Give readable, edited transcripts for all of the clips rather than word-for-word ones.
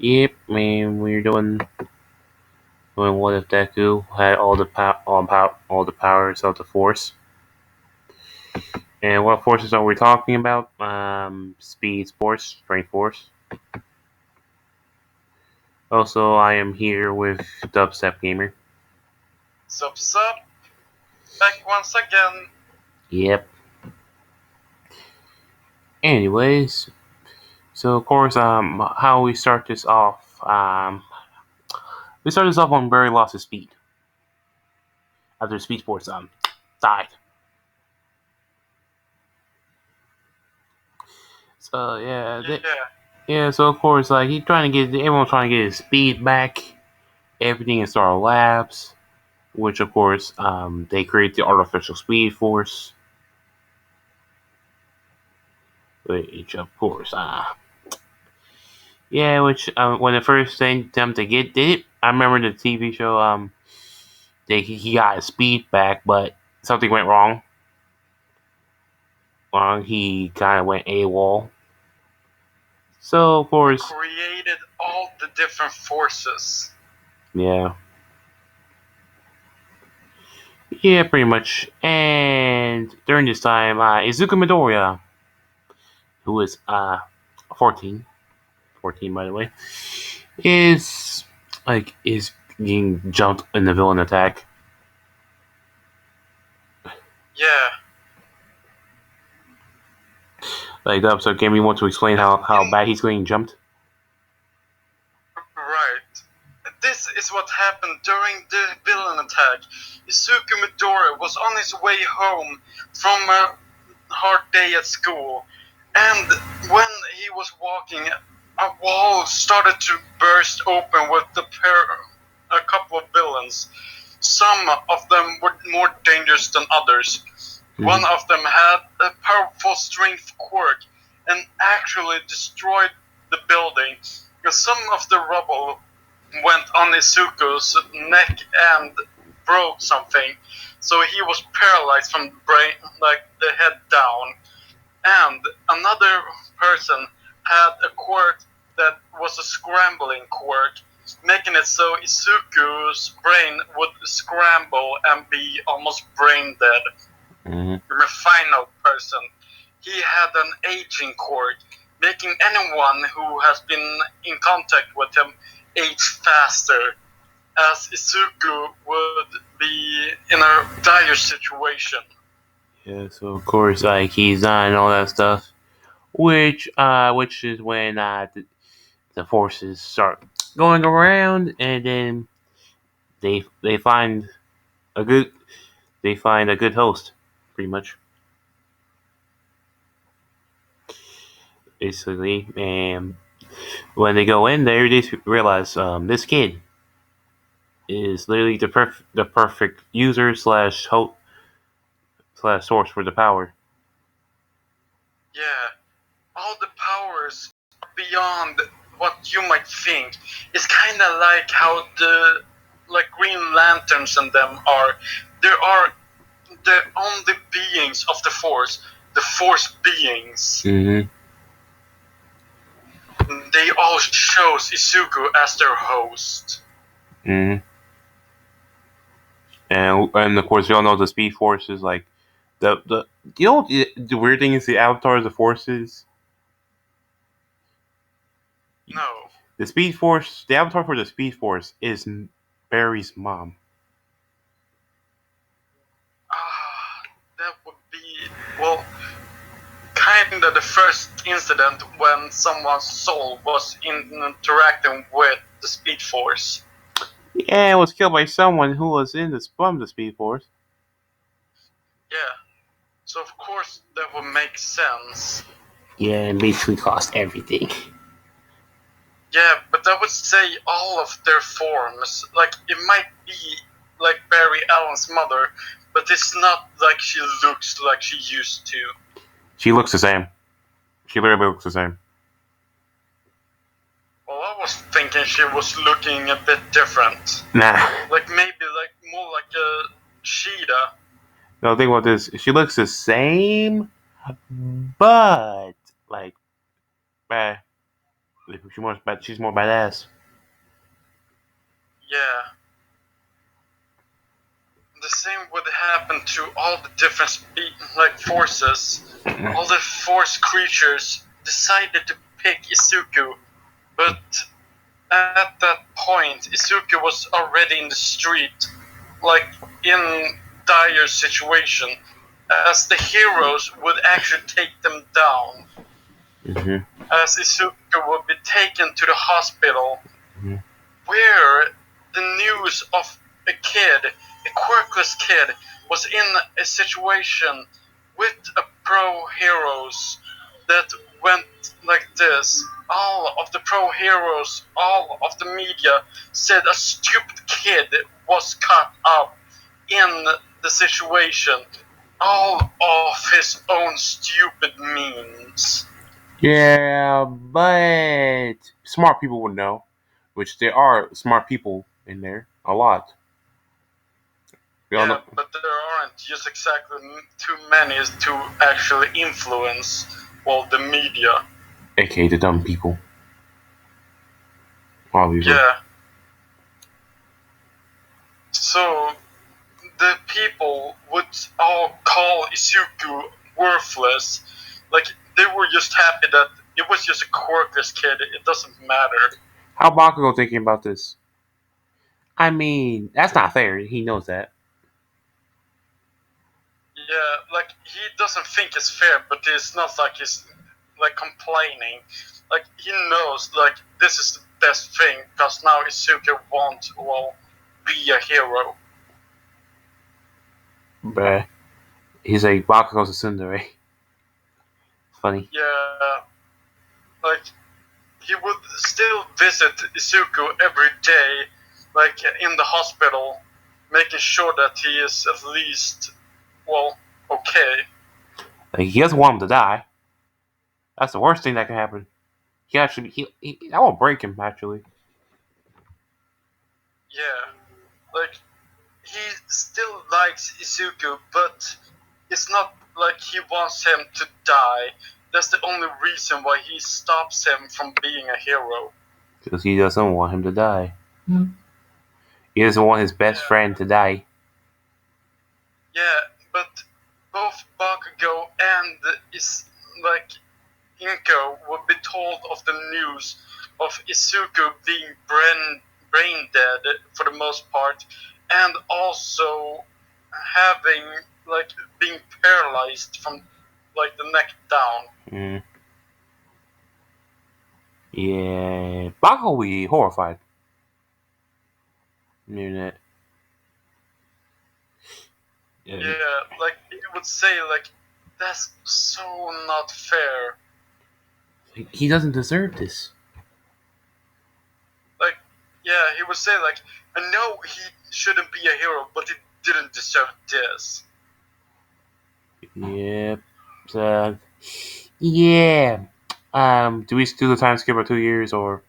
Yep, man, we were doing what if Deku had all the powers of the Force. And what forces are we talking about? Speed Force, Strength Force. Also, I am here with Dubstep Gamer. Sup, back once again. Yep. Anyways, so of course, how we start this off? We start this off on Barry lost his speed after Speed Force died. So yeah. So of course, like everyone's trying to get his speed back. Everything in Star Labs, which of course, they create the artificial Speed Force, which of course, yeah, which when the first thing them to get did it, I remember the TV show, he got his speed back, but something went wrong. He kind of went AWOL. So of course, Created all the different forces. yeah. Yeah, pretty much. And during this time, Izuku Midoriya, who is 14, 14 by the way, is being jumped in the villain attack. Yeah. Like the episode game, we want to explain how bad he's getting jumped. Right. This is what happened during the villain attack. Izuku Midoriya was on his way home from a hard day at school, and when he was walking, a wall started to burst open with a couple of villains. Some of them were more dangerous than others. Mm-hmm. One of them had a powerful strength quirk and actually destroyed the building. Some of the rubble went on Izuku's neck and broke something, so he was paralyzed from the brain, like the head down. And another person had a quirk that was a scrambling quirk, making it so Izuku's brain would scramble and be almost brain dead. Mm-hmm. The final person, he had an aging quirk, making anyone who has been in contact with him age faster, as Izuku would be in a dire situation. Yeah, so of course, like he's on and all that stuff, which is when the forces start going around, and then they find a good host, pretty much, basically. And when they go in there, they realize this kid is literally the perfect user slash host slash source for the power. Yeah, all the powers beyond what you might think. It's kind of like how the Green Lanterns and them are. There are the only beings of the Force, the Force beings. Mm-hmm. They all chose Izuku as their host. Mm-hmm. And of course, we all know the Speed Force is like the you know the weird thing is the Avatar of the Forces. No. The Avatar for the Speed Force is Barry's mom. That would be, well, kind of the first incident when someone's soul was interacting with the Speed Force. Yeah, it was killed by someone who was from the Speed Force. Yeah. So of course that would make sense. Yeah, and basically cost everything. Yeah, but I would say all of their forms, like it might be like Barry Allen's mother, but it's not like she looks like she used to. She looks the same. She literally looks the same. Well, I was thinking she was looking a bit different. Nah. Like maybe like more like a cheetah. No, think about this. She looks the same, but like, eh. She's more badass. Yeah. The same would happen to all the different forces. All the force creatures decided to pick Izuku, but at that point, Izuku was already in the street, like in dire situation, as the heroes would actually take them down. Mm-hmm. As Izuku would be taken to the hospital, Mm-hmm. where the news of a kid, a quirkless kid, was in a situation with a pro heroes that went like this. All of the pro heroes, all of the media said a stupid kid was caught up in the situation. All of his own stupid means. Yeah, but smart people would know, which there are smart people in there, a lot. We all Yeah, know, but there aren't just exactly too many to actually influence, well, the media. aka the dumb people, obviously. Yeah, so the people would all call Izuku worthless. Like, they were just happy that it was just a quirkless kid, it doesn't matter. How Bakugo thinking about this? I mean, that's not fair. He knows that. Yeah, like, he doesn't think it's fair, but it's not like he's, like, complaining. Like, he knows, like, this is the best thing, because now Izuku won't, well, be a hero. But he's like Bakugo's a tsundere. Funny. Yeah, like, he would still visit Izuku every day, like, in the hospital, making sure that he is at least, well, okay. Like he doesn't want him to die. That's the worst thing that can happen. He that won't break him actually. Yeah, like, he still likes Izuku, but it's not like he wants him to die. That's the only reason why he stops him from being a hero. Because he doesn't want him to die. He doesn't want his best Yeah, friend to die. yeah, but both Bakugo and is like Inko would be told of the news of Izuku being brain dead for the most part, and also having like being paralyzed from like the neck down. Mm. Yeah, Bakugo will be horrified. Maybe that. Yeah, Yeah, like he would say like that's so not fair. he doesn't deserve this. Like yeah, he would say like I know he shouldn't be a hero, but he didn't deserve this. Yep. So, yeah. Do we do the time skip of 2 years or?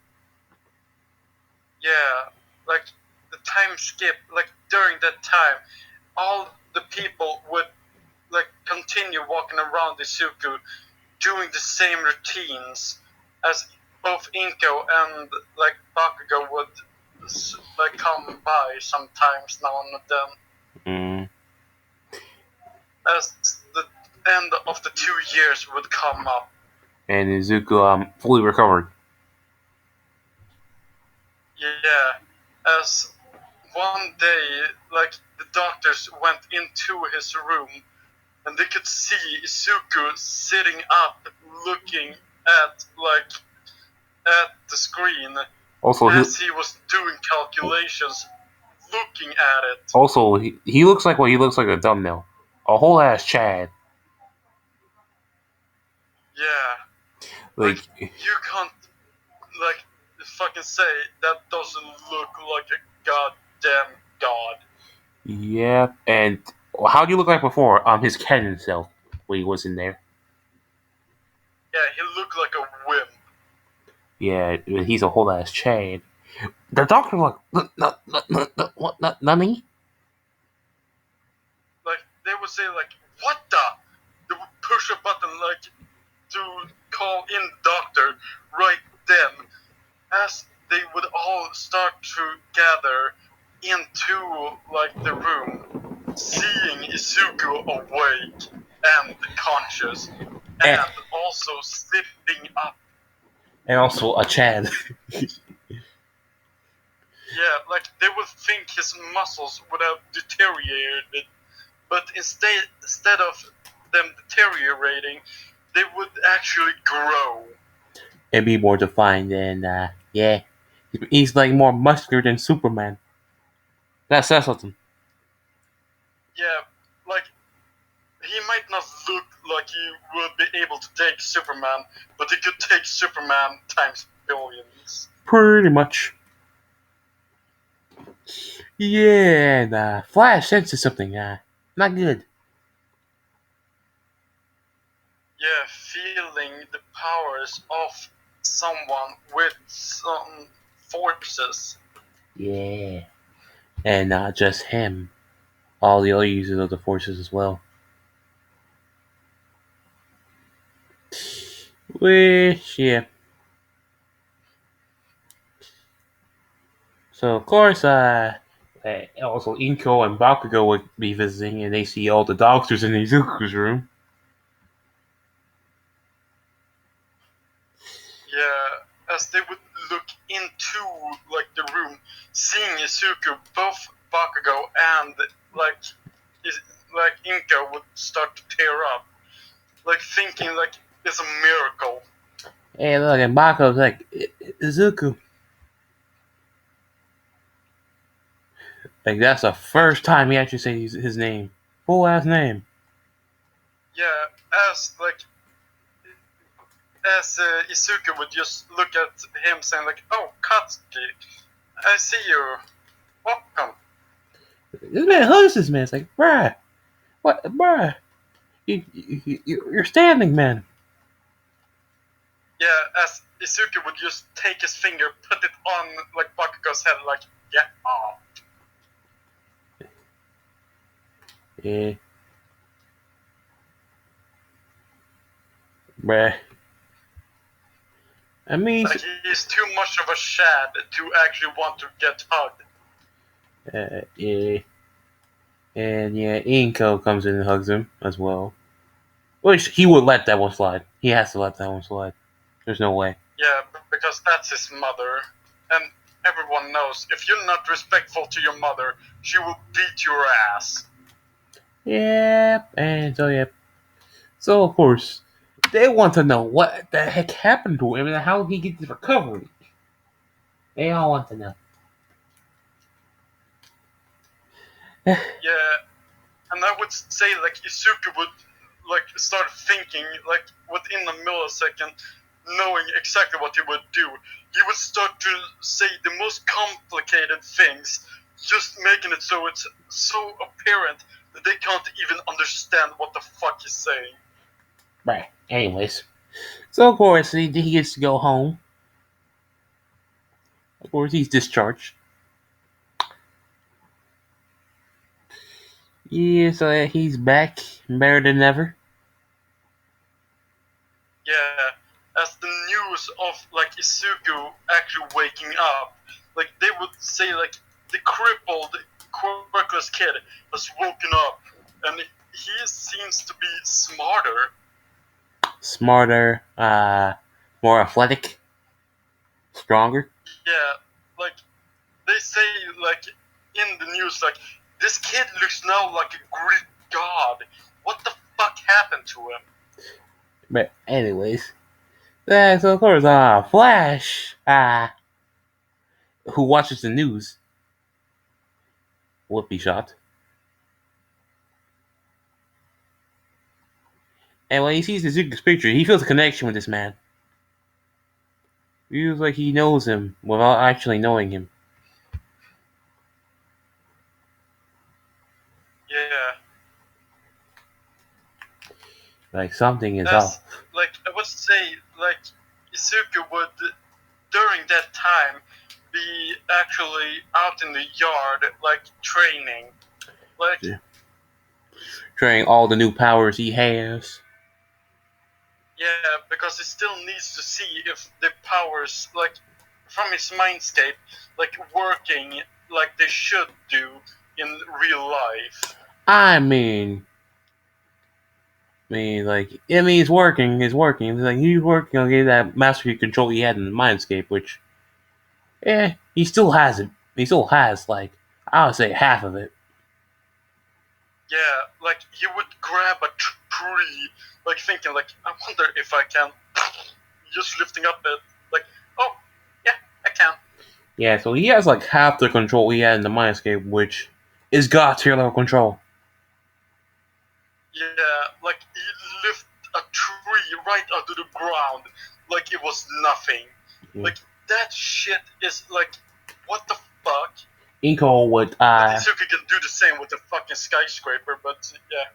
Yeah, like the time skip, like during that time, all the people would like continue walking around Izuku, doing the same routines as both Inko and like Bakugo would like come by sometimes now and then. Mm. As the end of the 2 years would come up. And Izuku fully recovered. Yeah, as one day, like the doctors went into his room and they could see Izuku sitting up, looking at like at the screen Also, as he was doing calculations, looking at it. he looks like what he looks like a thumbnail, a whole ass Chad. Yeah, like Like, you can't like fucking say that doesn't look like a goddamn god. yeah. And how do you look like before? His canon self when he was in there. Yeah, he looked like a wimp. Yeah, he's a whole ass Chad. The doctor like, what? Nani? Like they would say like, what the? They would push a button like to call in the doctor right then, as they would all start to gather into like the room, seeing Izuku awake and conscious, and, and also sitting up. and also a Chad. Yeah, like they would think his muscles would have deteriorated, but instead of them deteriorating, they would actually grow. And be more defined, and yeah, he's like more muscular than Superman. That says something. Yeah, like he might not look like he would be able to take Superman, but he could take Superman times billions. Pretty much. Yeah, and Flash senses something. Not good. Yeah, feeling the powers of someone with some forces. Yeah, and not just him. All the other users of the forces as well. Which, yeah. So of course, also Inko and Bakugo would be visiting, and they see all the doctors in Izuku's room. Yeah, as they would look into like the room, seeing Izuku, both Bakugo and like like Inka would start to tear up, like thinking like it's a miracle. Hey, look, and Bakugo's like, Izuku. Like, that's the first time he actually says his name. Full ass name. Yeah, as like as Izuku would just look at him saying like, "Oh, Katsuki, I see you. Welcome." This man hugs this man. It's like, bruh, what, bruh? You're standing, man. Yeah, as Izuku would just take his finger, put it on like Bakugo's head, like, "Yeah, oh." Yeah, bruh. I mean, Like he's too much of a shad to actually want to get hugged. yeah. And yeah, Inko comes in and hugs him as well. Which he would let that one slide. He has to let that one slide. There's no way. Yeah, because that's his mother. And everyone knows if you're not respectful to your mother, she will beat your ass. Yep, and so yep. So of course, they want to know what the heck happened to him and how he gets his recovery. They all want to know. Yeah, and I would say like Izuku would like start thinking like within a millisecond, knowing exactly what he would do. He would start to say the most complicated things, just making it so it's so apparent that they can't even understand what the fuck he's saying. Right. Anyways, so of course he gets to go home. Of course he's discharged. Yeah, so he's back, better than ever. Yeah, as the news of like Izuku actually waking up, like they would say like the crippled, quirkless kid has woken up, and he seems to be smarter. Smarter, more athletic, stronger. Yeah, like they say like in the news like this kid looks now like a Greek god. What the fuck happened to him? But anyways, so of course, Flash, who watches the news, would be shot. And when he sees Izuku's picture, he feels a connection with this man. He feels like he knows him without actually knowing him. Yeah, Like something is as off. like I would say like Izuku would during that time be actually out in the yard like training. Like Yeah. Trying all the new powers he has. Yeah, because he still needs to see if the powers, like, from his mindscape, like, working like they should do in real life. It's working. It's working. It's like he's working on getting that mastery control he had in the Mindscape, which, he still has it. He still has, like, I would say half of it. Yeah, like, he would grab a tree, like, thinking, like, I wonder if I can, just lifting up it, like, oh, yeah, I can. Yeah, so he has like half the control he had in the Mindscape, which is God tier level control. Yeah, like, he lift a tree right onto the ground, like it was nothing. Yeah. Like, that shit is, like, what the fuck? Inko would, But Izuku can do the same with the fucking skyscraper, but yeah.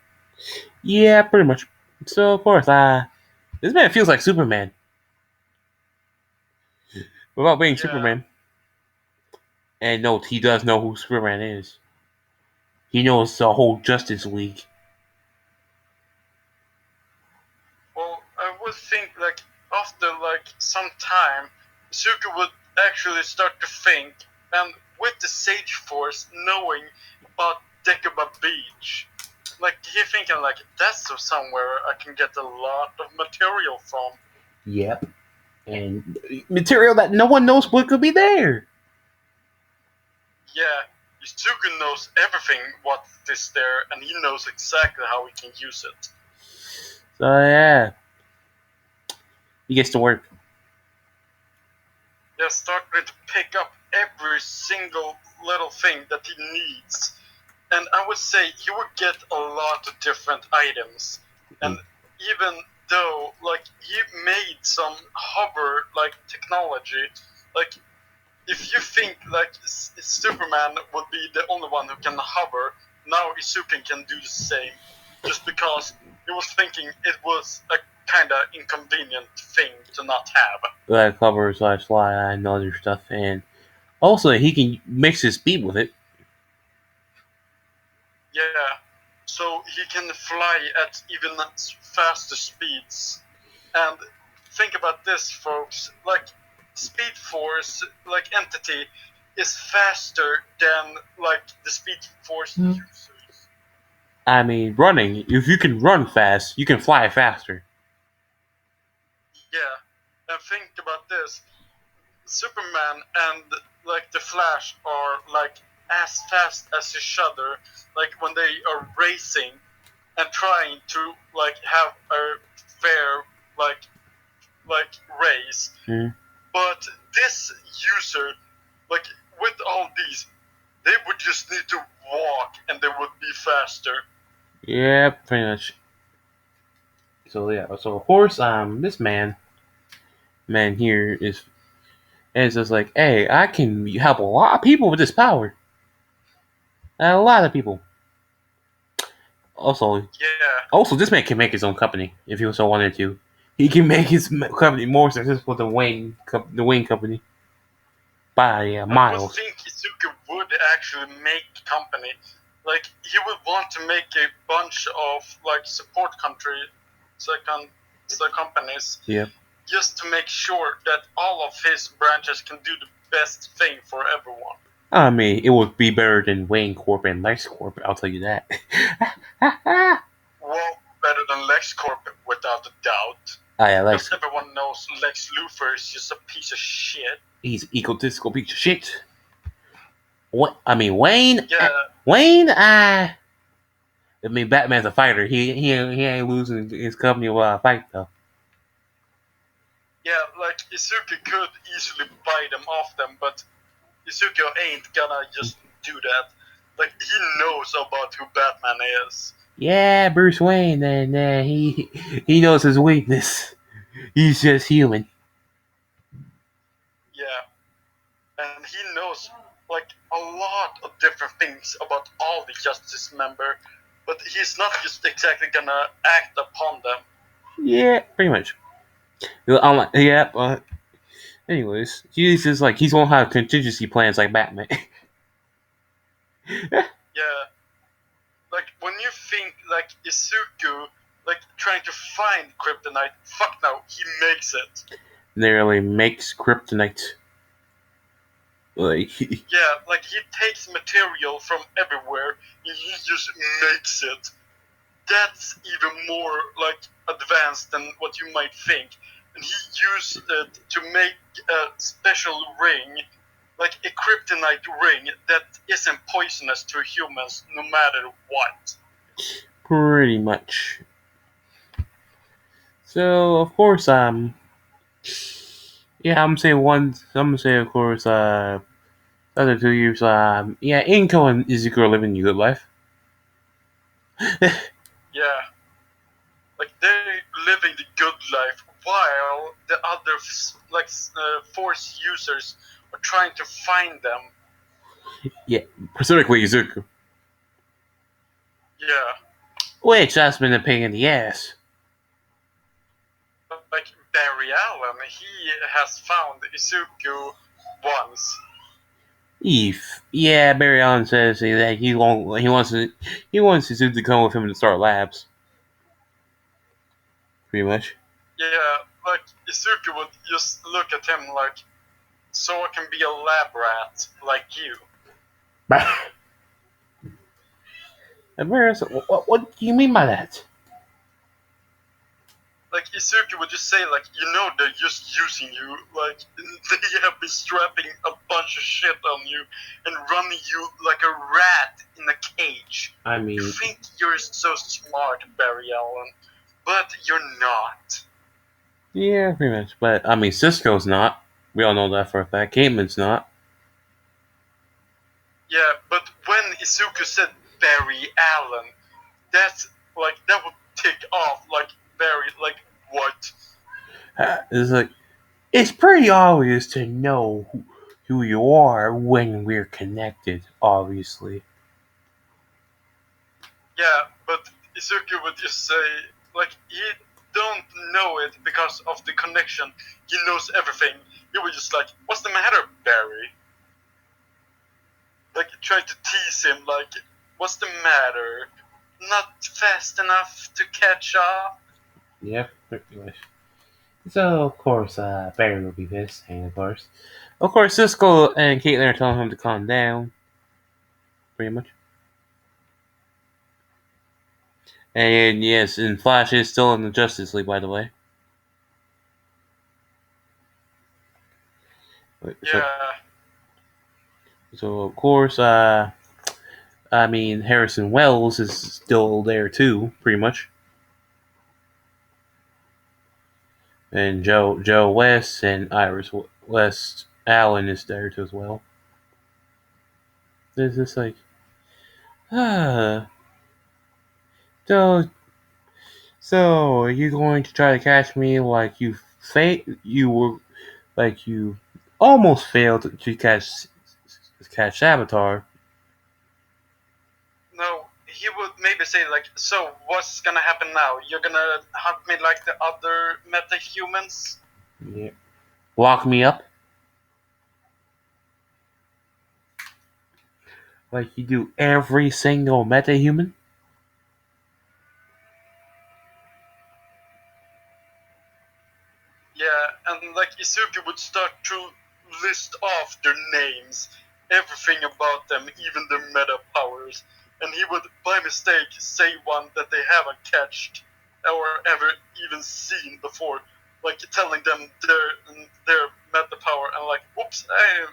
yeah, pretty much. So of course, this man feels like Superman without being Yeah. Superman. And note, he does know who Superman is. He knows the whole Justice League. Well, I would think, like, after, like, some time, Izuku would actually start to think, and with the Sage Force knowing about Dekuba Beach, like, he thinking, like, that's somewhere I can get a lot of material from. Yep. And material that no one knows what could be there. Yeah, Izuku knows everything what is there, and he knows exactly how he can use it. So yeah, he gets to work. Yeah, starting to pick up every single little thing that he needs. And I would say he would get a lot of different items. And even though, like, he made some hover, like, technology, like, if you think, like, Superman would be the only one who can hover, now Izuku can do the same. Just because he was thinking it was a kind of inconvenient thing to not have. Like cover slash fly and other stuff, and also he can mix his speed with it. Yeah, so he can fly at even faster speeds. And think about this, folks. Like, Speed Force, like, entity, is faster than, like, the Speed Force users. Running. If you can run fast, you can fly faster. Yeah, and think about this. Superman and, like, the Flash are, like, as fast as each other, like, when they are racing and trying to, like, have a fair, like race. Mm. But this user, like, with all these, they would just need to walk and they would be faster. Yeah, pretty much. So yeah, so of course, this man here is just like, hey, I can help a lot of people with this power. A lot of people. Also, Yeah. this man can make his own company if he so wanted to. He can make his company more successful than the Wayne company by I would miles. think Izuku would actually make company. Like, he would want to make a bunch of, like, support companies. Yeah. Just to make sure that all of his branches can do the best thing for everyone. It would be better than Wayne Corp and Lex Corp. I'll tell you that. Well, better than LexCorp, without a doubt. Yeah, Lex. Because everyone knows Lex Luthor is just a piece of shit. He's an egotistical piece of shit. Wayne. Yeah. Wayne. Batman's a fighter. He ain't losing his company without a fight though. Yeah, like, Izuku could easily buy them off them, but Izuku ain't gonna just do that. Like, he knows about who Batman is. Yeah, Bruce Wayne, and he knows his weakness. He's just human. Yeah. And he knows, like, a lot of different things about all the Justice member, but he's not just exactly gonna act upon them. Yeah, pretty much. But anyways, he's just like he's gonna have contingency plans like Batman. Yeah. Like, when you think, like, Izuku like trying to find kryptonite. Fuck no, he makes it. Literally makes kryptonite. Like Yeah, like he takes material from everywhere and he just makes it. That's even more like advanced than what you might think. And he used it to make a special ring, like a kryptonite ring that isn't poisonous to humans no matter what. pretty much. So of course, yeah, I'm gonna say one. I'm gonna say of course, the other 2 years, yeah, Inko and Izuku are living a good life. Yeah, like they're living the good life while the other like force users are trying to find them. Yeah, specifically Izuku, Yeah, which has been a pain in the ass. like Barry Allen, he has found Izuku once. Eve, yeah, Barry Allen says that he wants Izuku to come with him to start labs. Pretty much. Yeah, like Izuku would just look at him like, so I can be a lab rat like you. And Barry said, what do you mean by that? Like Izuku would just say like, they're just using you. Like they have been strapping a bunch of shit on you and running you like a rat in a cage. I mean, You think you're so smart, Barry Allen, but you're not. yeah, pretty much. But I mean, Cisco's not. We all know that for a fact. Caitlin's not. Yeah, but when Izuku said Barry Allen, that's like that would tick off like Barry, like what? It's like it's pretty obvious to know who you are when we're connected. Obviously. Yeah, but Izuku would just say like he don't know it because of the connection. He knows everything. He would just like, what's the matter, Barry? Like try to tease him, like, what's the matter? Not fast enough to catch up. Yep, pretty much. So of course, Barry will be pissed, and of course, Cisco and Caitlin are telling him to calm down. Pretty much. And yes, and Flash is still in the Justice League, by the way. So, Yeah, so of course, I mean, Harrison Wells is still there too, pretty much. And Joe West and Iris West Allen is there too as well. It's just like, ah, so are you going to try to catch me like you were like you almost failed to catch Saboteur? no, he would maybe say like, so what's gonna happen now? You're gonna hunt me like the other meta-humans? Yeah. Lock me up like you do every single metahuman? Yeah, and like Izuku would start to list off their names, everything about them, even their meta powers, and he would by mistake say one that they haven't catched or ever even seen before, like telling them their meta power, and like, whoops, I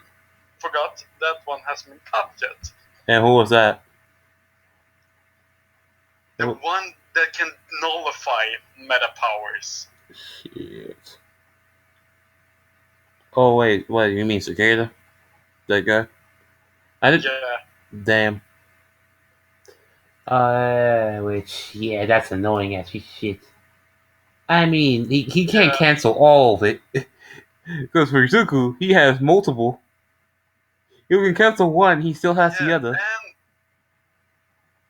forgot that one hasn't been caught yet. And who was that? The one that can nullify meta powers. Shit. Oh wait, what you mean Cicada? That guy? I did. Yeah, Damn. Which yeah, that's annoying as shit. I mean, he can't yeah, cancel all of it because for Izuku, he has multiple. You can cancel one, he still has the yeah, other. and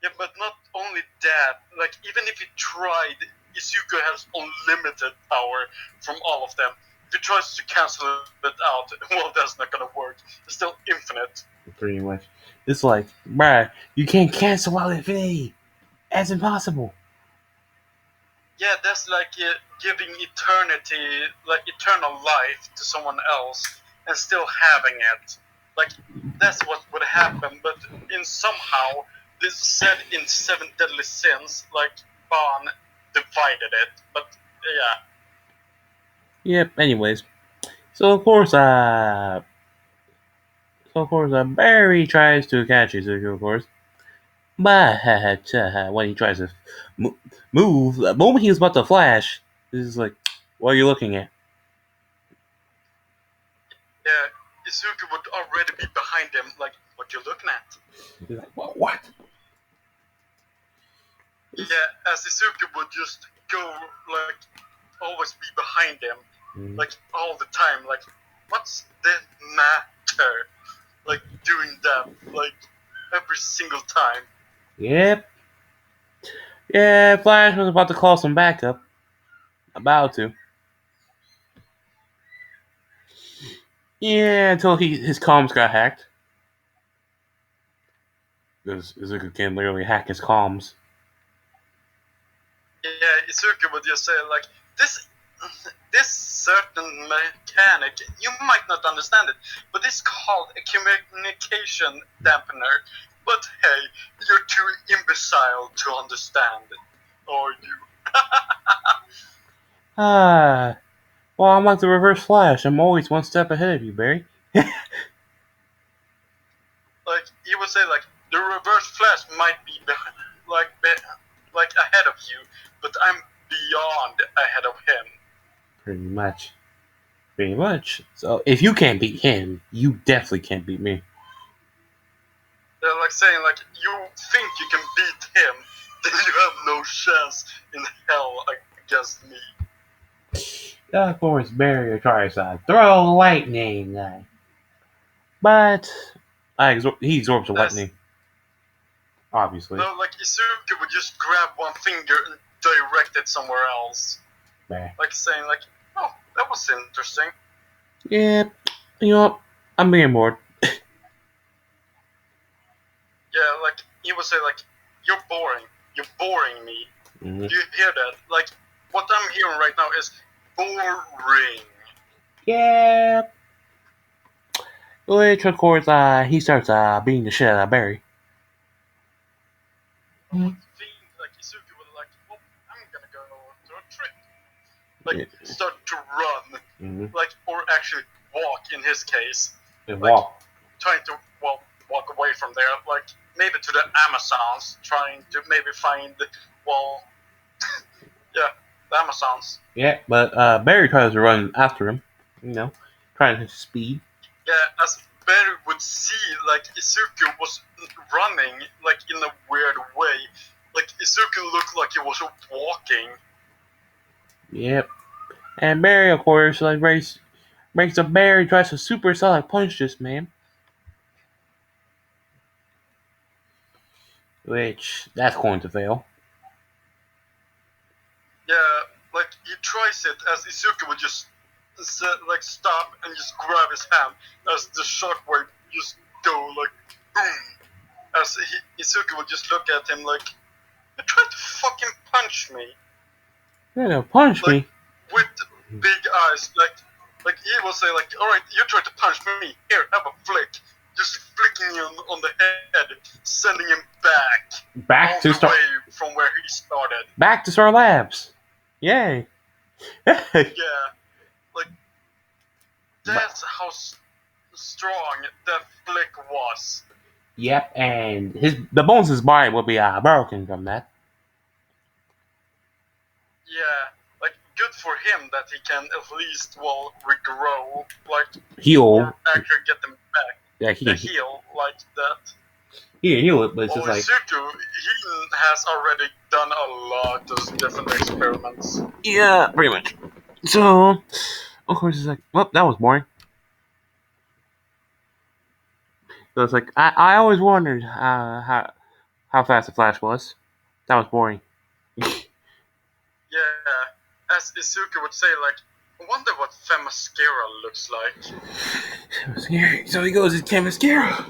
yeah, but not only that, like even if he tried, Izuku has unlimited power from all of them. If he tries to cancel it out, well, that's not gonna work. It's still infinite. Pretty much, it's like, bruh, you can't cancel out infinity. That's impossible. yeah, that's like giving eternity, like eternal life to someone else and still having it. Like that's what would happen, but in somehow this said in Seven Deadly Sins, like Bond divided it. But Yep. Anyways, so of course, Barry tries to catch Izuku, of course, but when he tries to move, the moment he was about to flash, this is like, what are you looking at? yeah, Izuku would already be behind him. Like, what you looking at? He's like, what? Yeah, as Izuku would just go like always be behind him, like all the time. Like, what's the matter? Like doing that, like every single time. Yep. Yeah, Flash was about to call some backup. About to. Yeah, until his comms got hacked. Because Izuku can literally hack his comms. Yeah, Izuku would just say like this certain mechanic, you might not understand it, but it's called a communication dampener. But hey, you're too imbecile to understand it, are you? Well, I'm like the reverse Flash. I'm always one step ahead of you, Barry. Like he would say like the reverse flash might be like ahead of you, but I'm beyond ahead of him. Pretty much. Pretty much. So if you can't beat him, you definitely can't beat me. They're like saying like you think you can beat him, then you have no chance in hell against me. Of course, Barry tries to throw lightning. But he absorbs the That's lightning, obviously. no, like Izuku would just grab one finger and direct it somewhere else, Bah. like saying like, oh, that was interesting. Yeah, you know what? I'm being bored. Yeah, like he would say like, you're boring. You're boring me. Mm-hmm. Do you hear that? Like, what I'm hearing right now is boring. Yeah. Which, of course, he starts beating the shit out of Barry. I would think like Izuku would like, well, I'm gonna go to a trip. Like, Yeah. start to run. Mm-hmm. Like, or actually walk in his case. And Like, walk. trying to, well, walk away from there. Like, maybe to the Amazons, trying to maybe find, well, yeah, the Amazons. Yeah, but Barry tries to run after him. You know, trying his speed. Yeah, as Barry would see, like Izuku was running like in a weird way. Like Izuku looked like he was walking. Yep. And Barry, of course, like breaks a Barry, tries to supersonic punch this man. Which that's going to fail. Yeah, like he tries it as Izuku would just like stop and just grab his hand as the shockwave just go like boom. As Izuku would just look at him like, you tried to fucking punch me. You're gonna punch Like me. with big eyes, like he will say like, all right, you tried to punch me. Here, have a flick. Just flicking him on the head, sending him Back all to the Star. way from where he started. Back to Star Labs. Yay. Yeah, like that's how strong that flick was. Yep, and the bones of his body will be broken from that. Yeah, like good for him that he can at least well regrow, like Heal. or actually get them back. Yeah, he The can heal like that. heal it, but it's Well, just like Izuku, he has already done a lot of different experiments. yeah, pretty much. So of course it's like, well, that was boring. So it's like I always wondered how fast the Flash was. That was boring. Yeah, as Izuku would say, like, I wonder what Femascara looks like. So he goes, it's Mascara.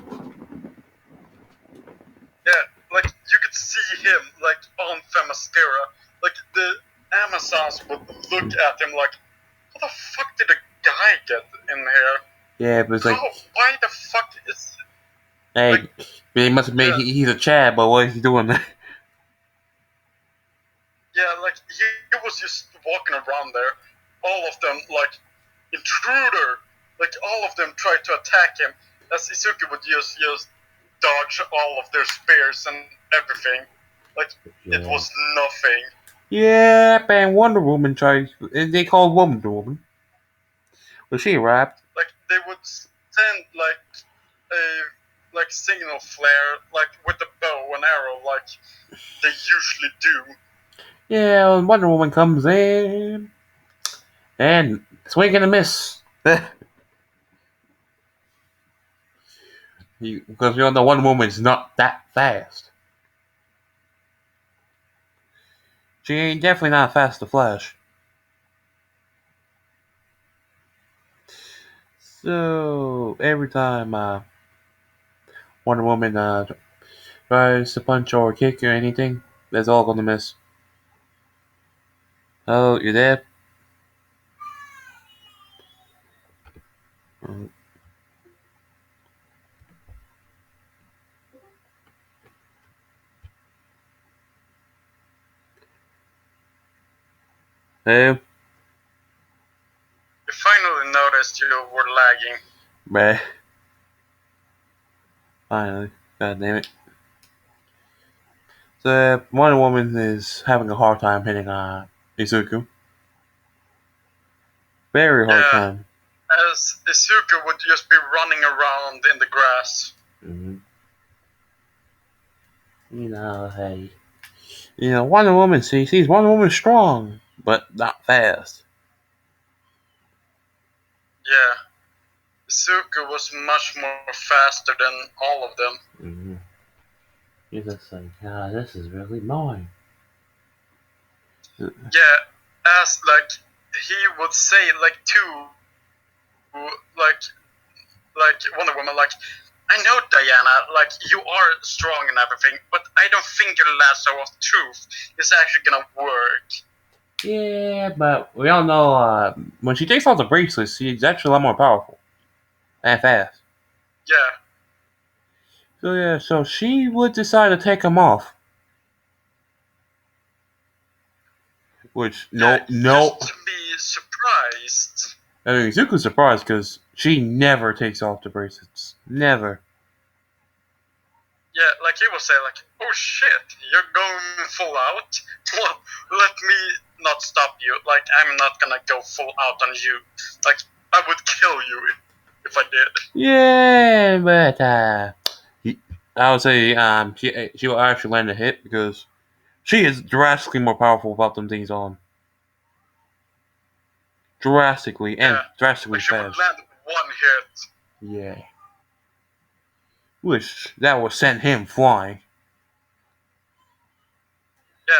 Yeah, like you could see him like on Femascara. Like the Amazons would look at him like, how the fuck did a guy get in here? Yeah, but it's like, Why the fuck is... hey, like, he must have made, yeah. he's a Chad, but what is he doing there? Yeah, like, he was just walking around there. All of them, like, intruder! Like, all of them tried to attack him. As Izuku would just dodge all of their spears and everything. Like, it was nothing. Yeah, and Wonder Woman tried, they called Wonder Woman. Well, she arrived. Like, they would send, like, a, like, signal flare, like, with a bow and arrow, like they usually do. Yeah, Wonder Woman comes in. And swing and a miss. Because you know Wonder Woman's not that fast. She ain't definitely not fast to Flash. So every time Wonder Woman tries to punch or kick or anything, that's all gonna miss. Oh, you're there? Hey, You finally noticed you were lagging. bruh. Finally. God damn it. So Wonder Woman is having a hard time hitting Izuku. Very hard Yeah, time. as Izuku would just be running around in the grass. Mm-hmm. You know, hey. You know, Wonder Woman, sees Wonder Woman strong, but not fast. Yeah, Izuku was much more faster than all of them. Mm-hmm. He's just like, this is really annoying. Yeah, as like he would say like to like Wonder Woman, like, I know, Diana, like, you are strong and everything, but I don't think your lasso of truth is actually gonna work. Yeah, but we all know when she takes off the bracelets, she's actually a lot more powerful and fast. Yeah. So yeah, so she would decide to take them off. Which Yeah, no. just to be surprised. I mean, Zuko's surprised because she never takes off the bracelets. Never. Yeah, like he will say, like, oh shit, you're going full out? Well, let me not stop you. Like, I'm not gonna go full out on you. Like, I would kill you if I did. Yeah, but I would say she will actually land a hit because she is drastically more powerful without them things on. Drastically and Yeah, drastically like she would fast. land one hit. Yeah. Which that would send him flying. Yeah,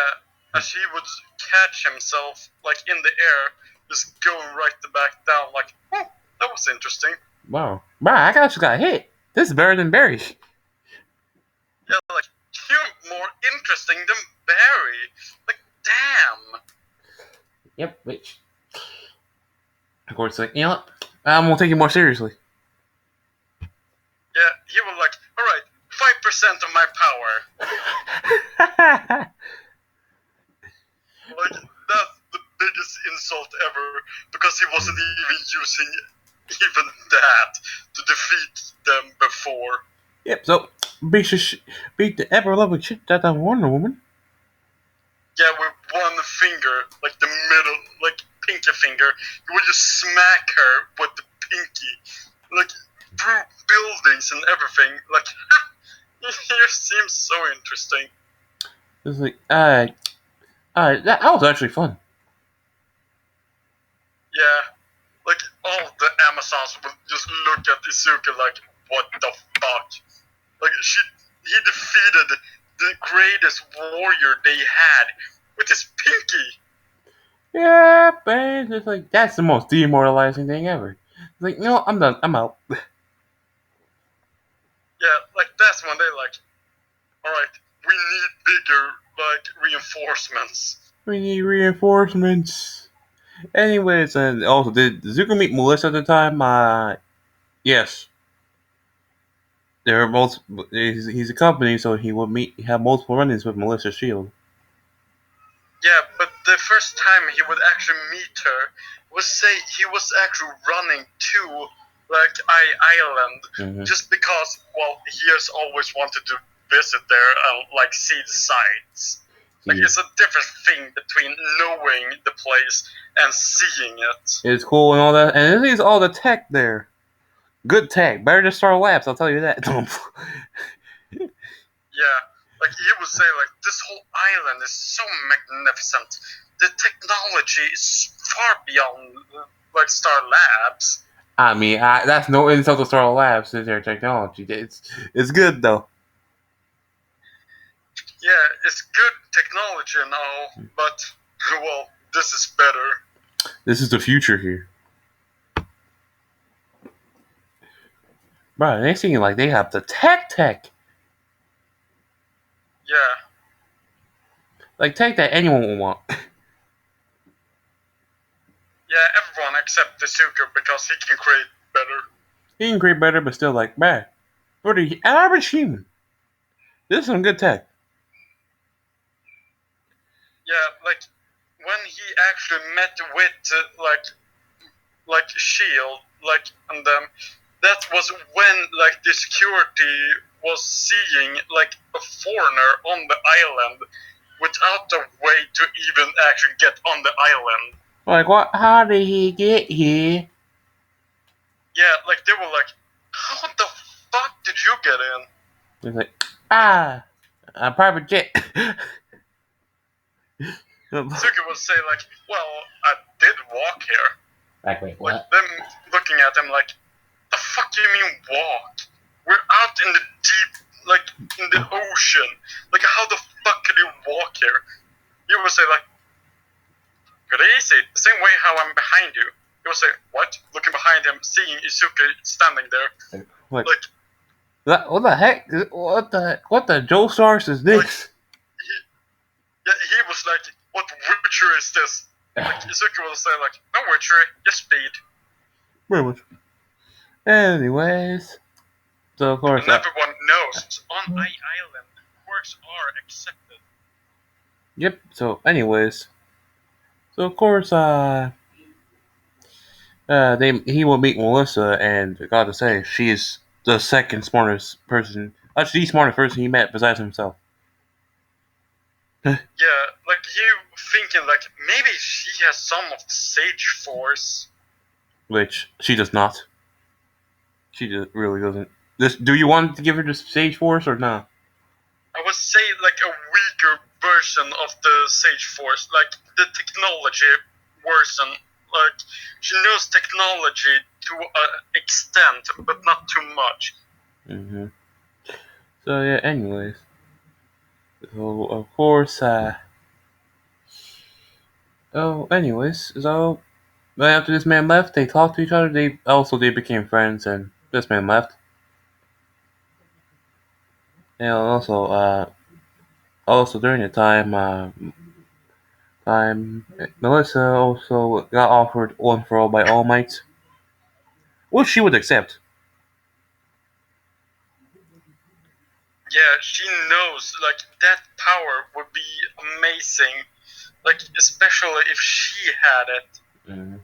as he would catch himself, like, in the air, just going right back down, like, oh, that was interesting. Wow. Wow, I actually got hit. This is better than Barry. Yeah, like, you're more interesting than Barry. Like, damn. Yep, which. Of course, like, you know what? I'm gonna take it more seriously. Yeah, he was like, alright, 5% of my power. Like, that's the biggest insult ever, because he wasn't even using even that to defeat them before. Yep, so beat the ever lovely shit out of Wonder Woman. Yeah, with one finger, like the middle, like pinky finger, you would just smack her with the pinky, like through buildings and everything. Like, it seems so interesting. It's like, that was actually fun. Yeah, like all the Amazons would just look at Izuku like, what the fuck? Like, he defeated the greatest warrior they had with his pinky. Yeah, and it's like, that's the most demoralizing thing ever. It's like, no, I'm done. I'm out. Yeah, like that's when they like, alright, we need bigger, like, reinforcements. We need reinforcements. Anyways, and also, did Zuko meet Melissa at the time? Yes. There are multiple. He's a company, so he will have multiple run-ins with Melissa Shield. Yeah, but the first time he would actually meet her was say he was actually running to like Island just because he has always wanted to visit there and like see the sights. Like it's a different thing between knowing the place and seeing it. It's cool and all that, and it is all the tech there. Good tech, better than Star Labs, I'll tell you that. Yeah, like he would say, like this whole island is so magnificent. The technology is far beyond like Star Labs. I mean, that's no insult to Star Labs. It's their technology. It's good though. Yeah, it's good technology and all, but well, this is better. This is the future here. Bro, they seem like they have the tech. Yeah. Like tech that anyone would want. Yeah, everyone except Izuku because he can create better. He can create better, but still like, man, for the average human, this is some good tech. Yeah, like when he actually met with like Shield, like and them, that was when like the security was seeing like a foreigner on the island without a way to even actually get on the island. Like what? How did he get here? Yeah, like they were like, how the fuck did you get in? He's like, a private jet. Suki would say like, well, I did walk here. Like, wait, what? Like them looking at him like, the fuck do you mean walk? We're out in the deep, like in the ocean. Like how the fuck could you walk here? You would say like, crazy. The same way how I'm behind you. He would say, what? Looking behind him, seeing Izuku standing there. What the heck? What the Joe Stars is this? Like, he was like, what witchery is this? Like Izuku will say like, no witchery, just speed. Pretty much. Anyways, so of course, and everyone knows on my island, quirks are accepted. Yep. So, anyways, so of course, he will meet Melissa, and I gotta say, she is the second smartest person. Actually, the smartest person he met besides himself. Yeah, like you thinking like maybe she has some of the sage force, which she does not. She really doesn't. Do you want to give her the sage force or not? I would say like a weaker version of the sage force, like the technology version. Like she knows technology to an extent, but not too much. Mm-hmm. So yeah. Anyways, so of course, so after this man left, they talked to each other. They became friends, and this man left. And also during the time, Melissa also got offered One for All by All Might, which she would accept. Yeah, she knows like that power would be amazing, like especially if she had it. Mm-hmm.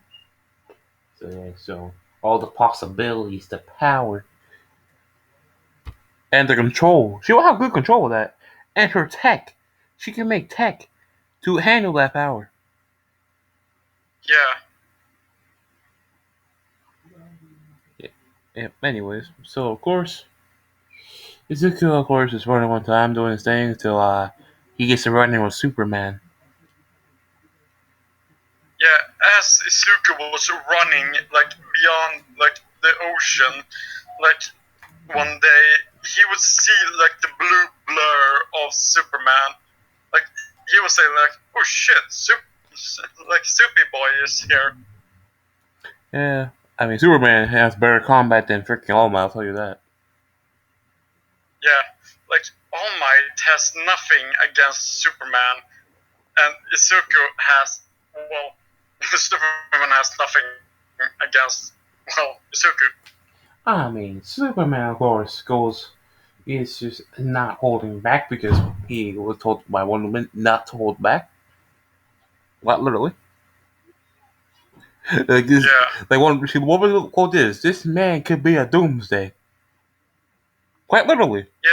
So all the possibilities, the power, and the control. She will have good control of that, and her tech. She can make tech to handle that power. Yeah. Yeah. Anyways, so of course, Izuku, of course, is running one time, doing his thing until he gets to running with Superman. Yeah, as Izuku was running like beyond like the ocean, like one day he would see like the blue blur of Superman. Like he would say like, "Oh shit, Soupy Boy is here." Yeah, I mean Superman has better combat than freaking All Might. I'll tell you that. Yeah, like All Might has nothing against Superman, and Izuku has, well, Superman has nothing against, well, Izuku. I mean, Superman, of course, goes is just not holding back because he was told by one woman not to hold back. What, literally? Like this, Yeah, like what was the quote is? This man could be a doomsday. Quite literally. yeah,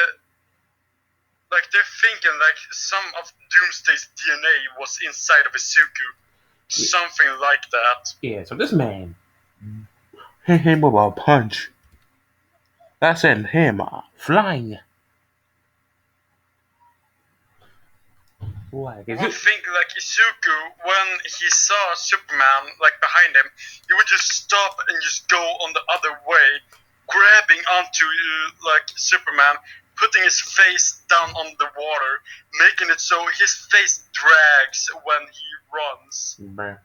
like they're thinking like some of Doomsday's DNA was inside of Izuku. Yeah, Something like that. yeah, so this man hit him with a punch. That sent him flying. Like, is Would it? think like Izuku, when he saw Superman like behind him, he would just stop and just go on the other way, grabbing onto like Superman, putting his face down on the water, making it so his face drags when he runs. Bruh.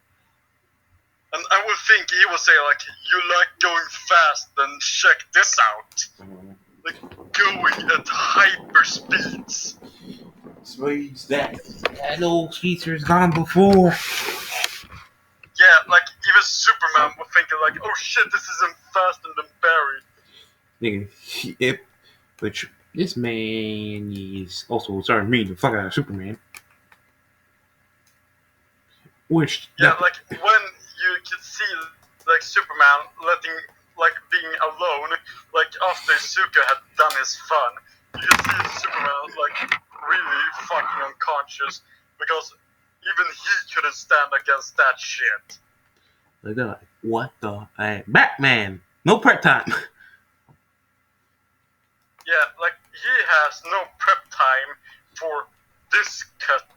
And I would think he would say like, "You like going fast? Then check this out." Like going at hyper speeds. Speeds that old speedster's gone before. Yeah, like even Superman would think like, "Oh shit, this isn't faster than Barry." Nigga, which this man is also starting meeting the fuck out of Superman. Which Yeah, that like when you can see like Superman letting like being alone, like after Izuku had done his fun, you can see Superman like really fucking unconscious because even he couldn't stand against that shit. like that. What the Batman? No prep time. Yeah, like he has no prep time for this catastrophe.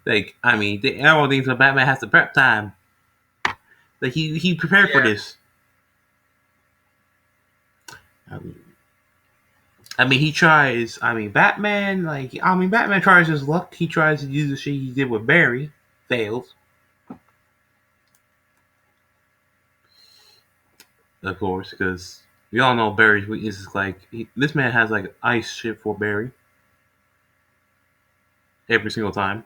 Like I mean, I don't think so. Batman has the prep time. Like he prepared for Yeah, this. I mean, I mean, he tries. I mean, Batman. Batman tries his luck. He tries to do the shit he did with Barry. Fails, of course, because we all know Barry's weakness is like this man has like ice shit for Barry every single time.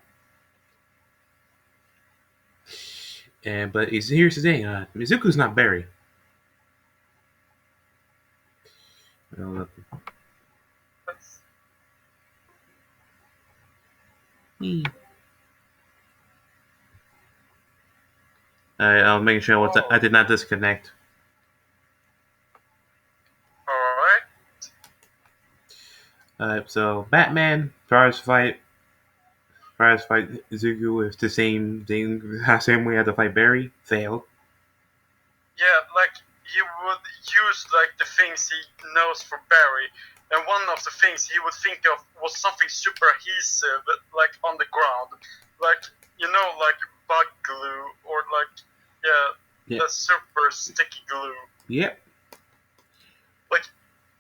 Here's the thing: Mizuku's not Barry. Uh, he- I'm making sure I did not disconnect. alright. So Batman tries to fight Izuku with the same thing, the same way he had to fight Barry. Failed. Yeah, like he would use like the things he knows for Barry, and one of the things he would think of was something super adhesive, like on the ground, like like bug glue or like Yeah. the super sticky glue. Yep. Like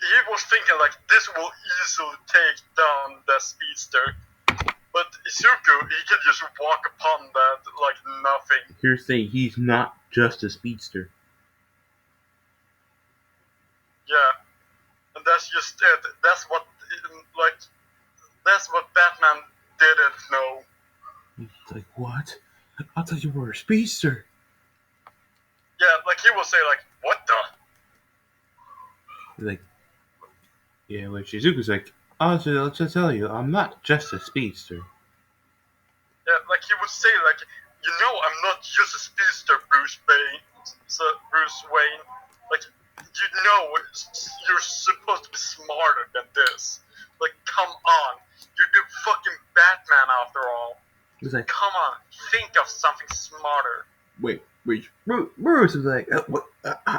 he was thinking like this will easily take down the speedster, but Izuku he could just walk upon that like nothing. Here's the thing: he's not just a speedster. Yeah, and that's just it. Like that's what Batman didn't know. It's like, what? I thought you were a speedster. Yeah, like he will say like, "What the?" Like, yeah, like Shizuku's like, I'll just tell you, I'm not just a speedster. Yeah, like he would say like, I'm not just a speedster, Bruce Wayne. So Bruce Wayne, like you're supposed to be smarter than this. Like, come on, you're the fucking Batman after all. He's like, Come on, think of something smarter. wait. Bruce is like, what?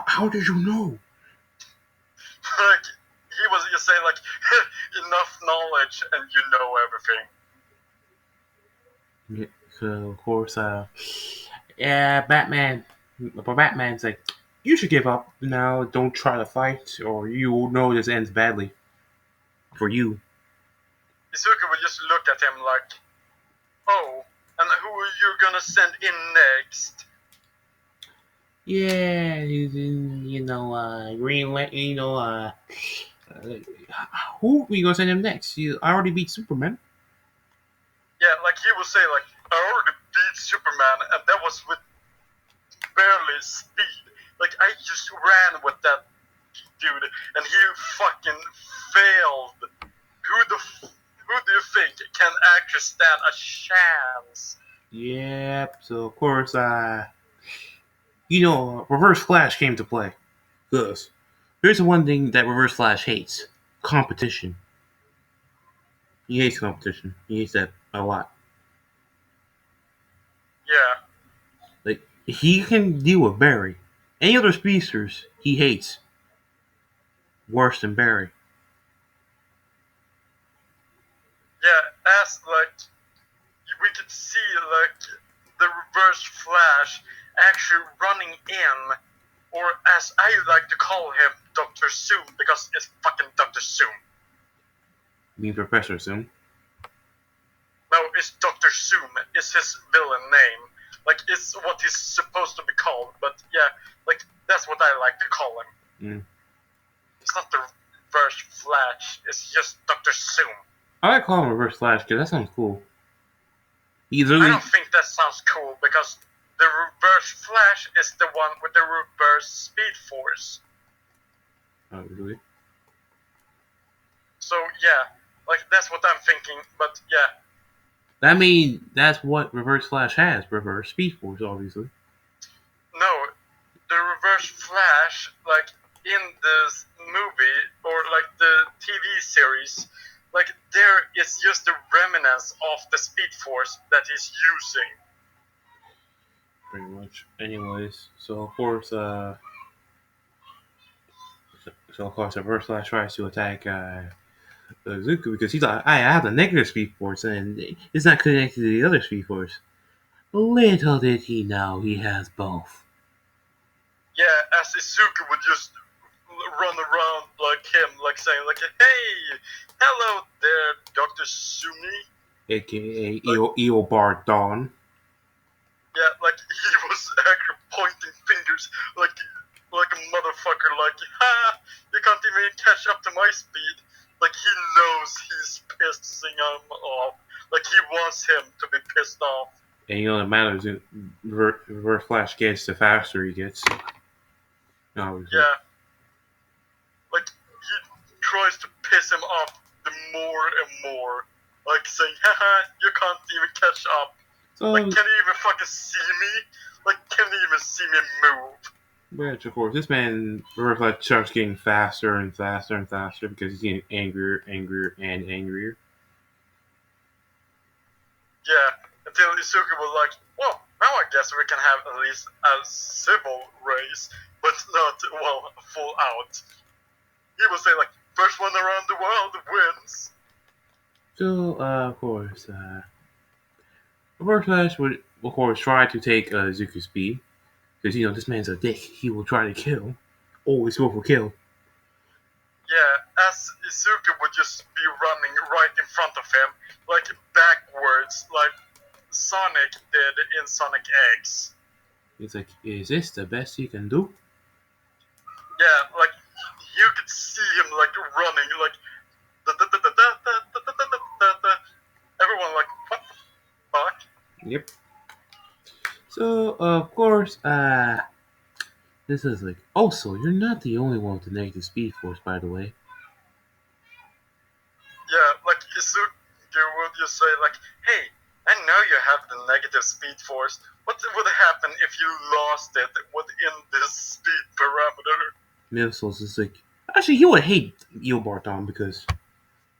How did you know? Like he was just saying like, enough knowledge and you know everything. Yeah, so of course, yeah, Batman's like, you should give up now. Don't try to fight, or you will know this ends badly for you. Izuku would just look at him like, "Oh, and who are you gonna send in next?" Yeah, Green who we gonna send him next? I already beat Superman. Yeah, like he would say, like, I already beat Superman, and that was with barely speed. Like, I just ran with that dude, and he fucking failed. Who do you think can actually stand a chance? Yep. So of course, Reverse Flash came to play. Cause here's the one thing that Reverse Flash hates: competition. He hates competition. He hates that a lot. Yeah, Like he can deal with Barry. Any other speedsters he hates worse than Barry. yeah. As like we could see, like the Reverse Flash actually running in, or as I like to call him, Doctor Zoom, because it's fucking Doctor Zoom. You mean Professor Zoom? No, it's Doctor Zoom. It's his villain name. Like, it's what he's supposed to be called. But yeah, like, that's what I like to call him. Mm. It's not the Reverse Flash. It's just Doctor Zoom. I like calling him Reverse Flash because that sounds cool. He's I really. don't think that sounds cool because the Reverse Flash is the one with the reverse speed force. Oh, really? So yeah, like that's what I'm thinking. But yeah, That means that's what Reverse Flash has. Reverse Speed Force, obviously. no, the Reverse Flash, like in this movie or like the TV series, like there is just the remnants of the Speed Force that he's using. Pretty much. Anyways, so of course, Reverse Flash tries to attack Izuku because he's like, I have the negative Speed Force and it's not connected to the other Speed Force. Little did he know he has both. Yeah, as Izuku would just run around like him, like saying like, "Hey, hello there, Doctor Sumi." AKA Eobard Dawn. Yeah, like he was actually pointing fingers, like a motherfucker. Like, ha, you can't even catch up to my speed. Like he knows he's pissing him off. Like he wants him to be pissed off. And it matters. Reverse Flash gets, the faster he gets. Obviously. Yeah, like he tries to piss him off the more and more. Like saying, haha, you can't even catch up. So, Like, can you even fucking see me? Like, can you even see me move? but of course, this man Reverse Flash starts getting faster and faster and faster because he's getting angrier, angrier, and angrier. Yeah, until Izuku was like, well, now I guess we can have at least a civil race, but not, well, full out. He would say, like, first one around the world wins. So, of course, Reverse Flash would, of course, try to take Zuko's speed because this man's a dick. He will try to kill, always go for kill. Yeah, as Izuku would just be running right in front of him, like backwards, like Sonic did in Sonic X. He's like, "Is this the best you can do?" Yeah, like you could see him like running, like everyone like what the fuck? Yep. So, of course, this is like, also, you're not the only one with the negative speed force, by the way. Yeah, like Izuku would just say like, hey, I know you have the negative speed force. What would happen if you lost it within this speed parameter? Missiles is like, actually, he would hate Eobard because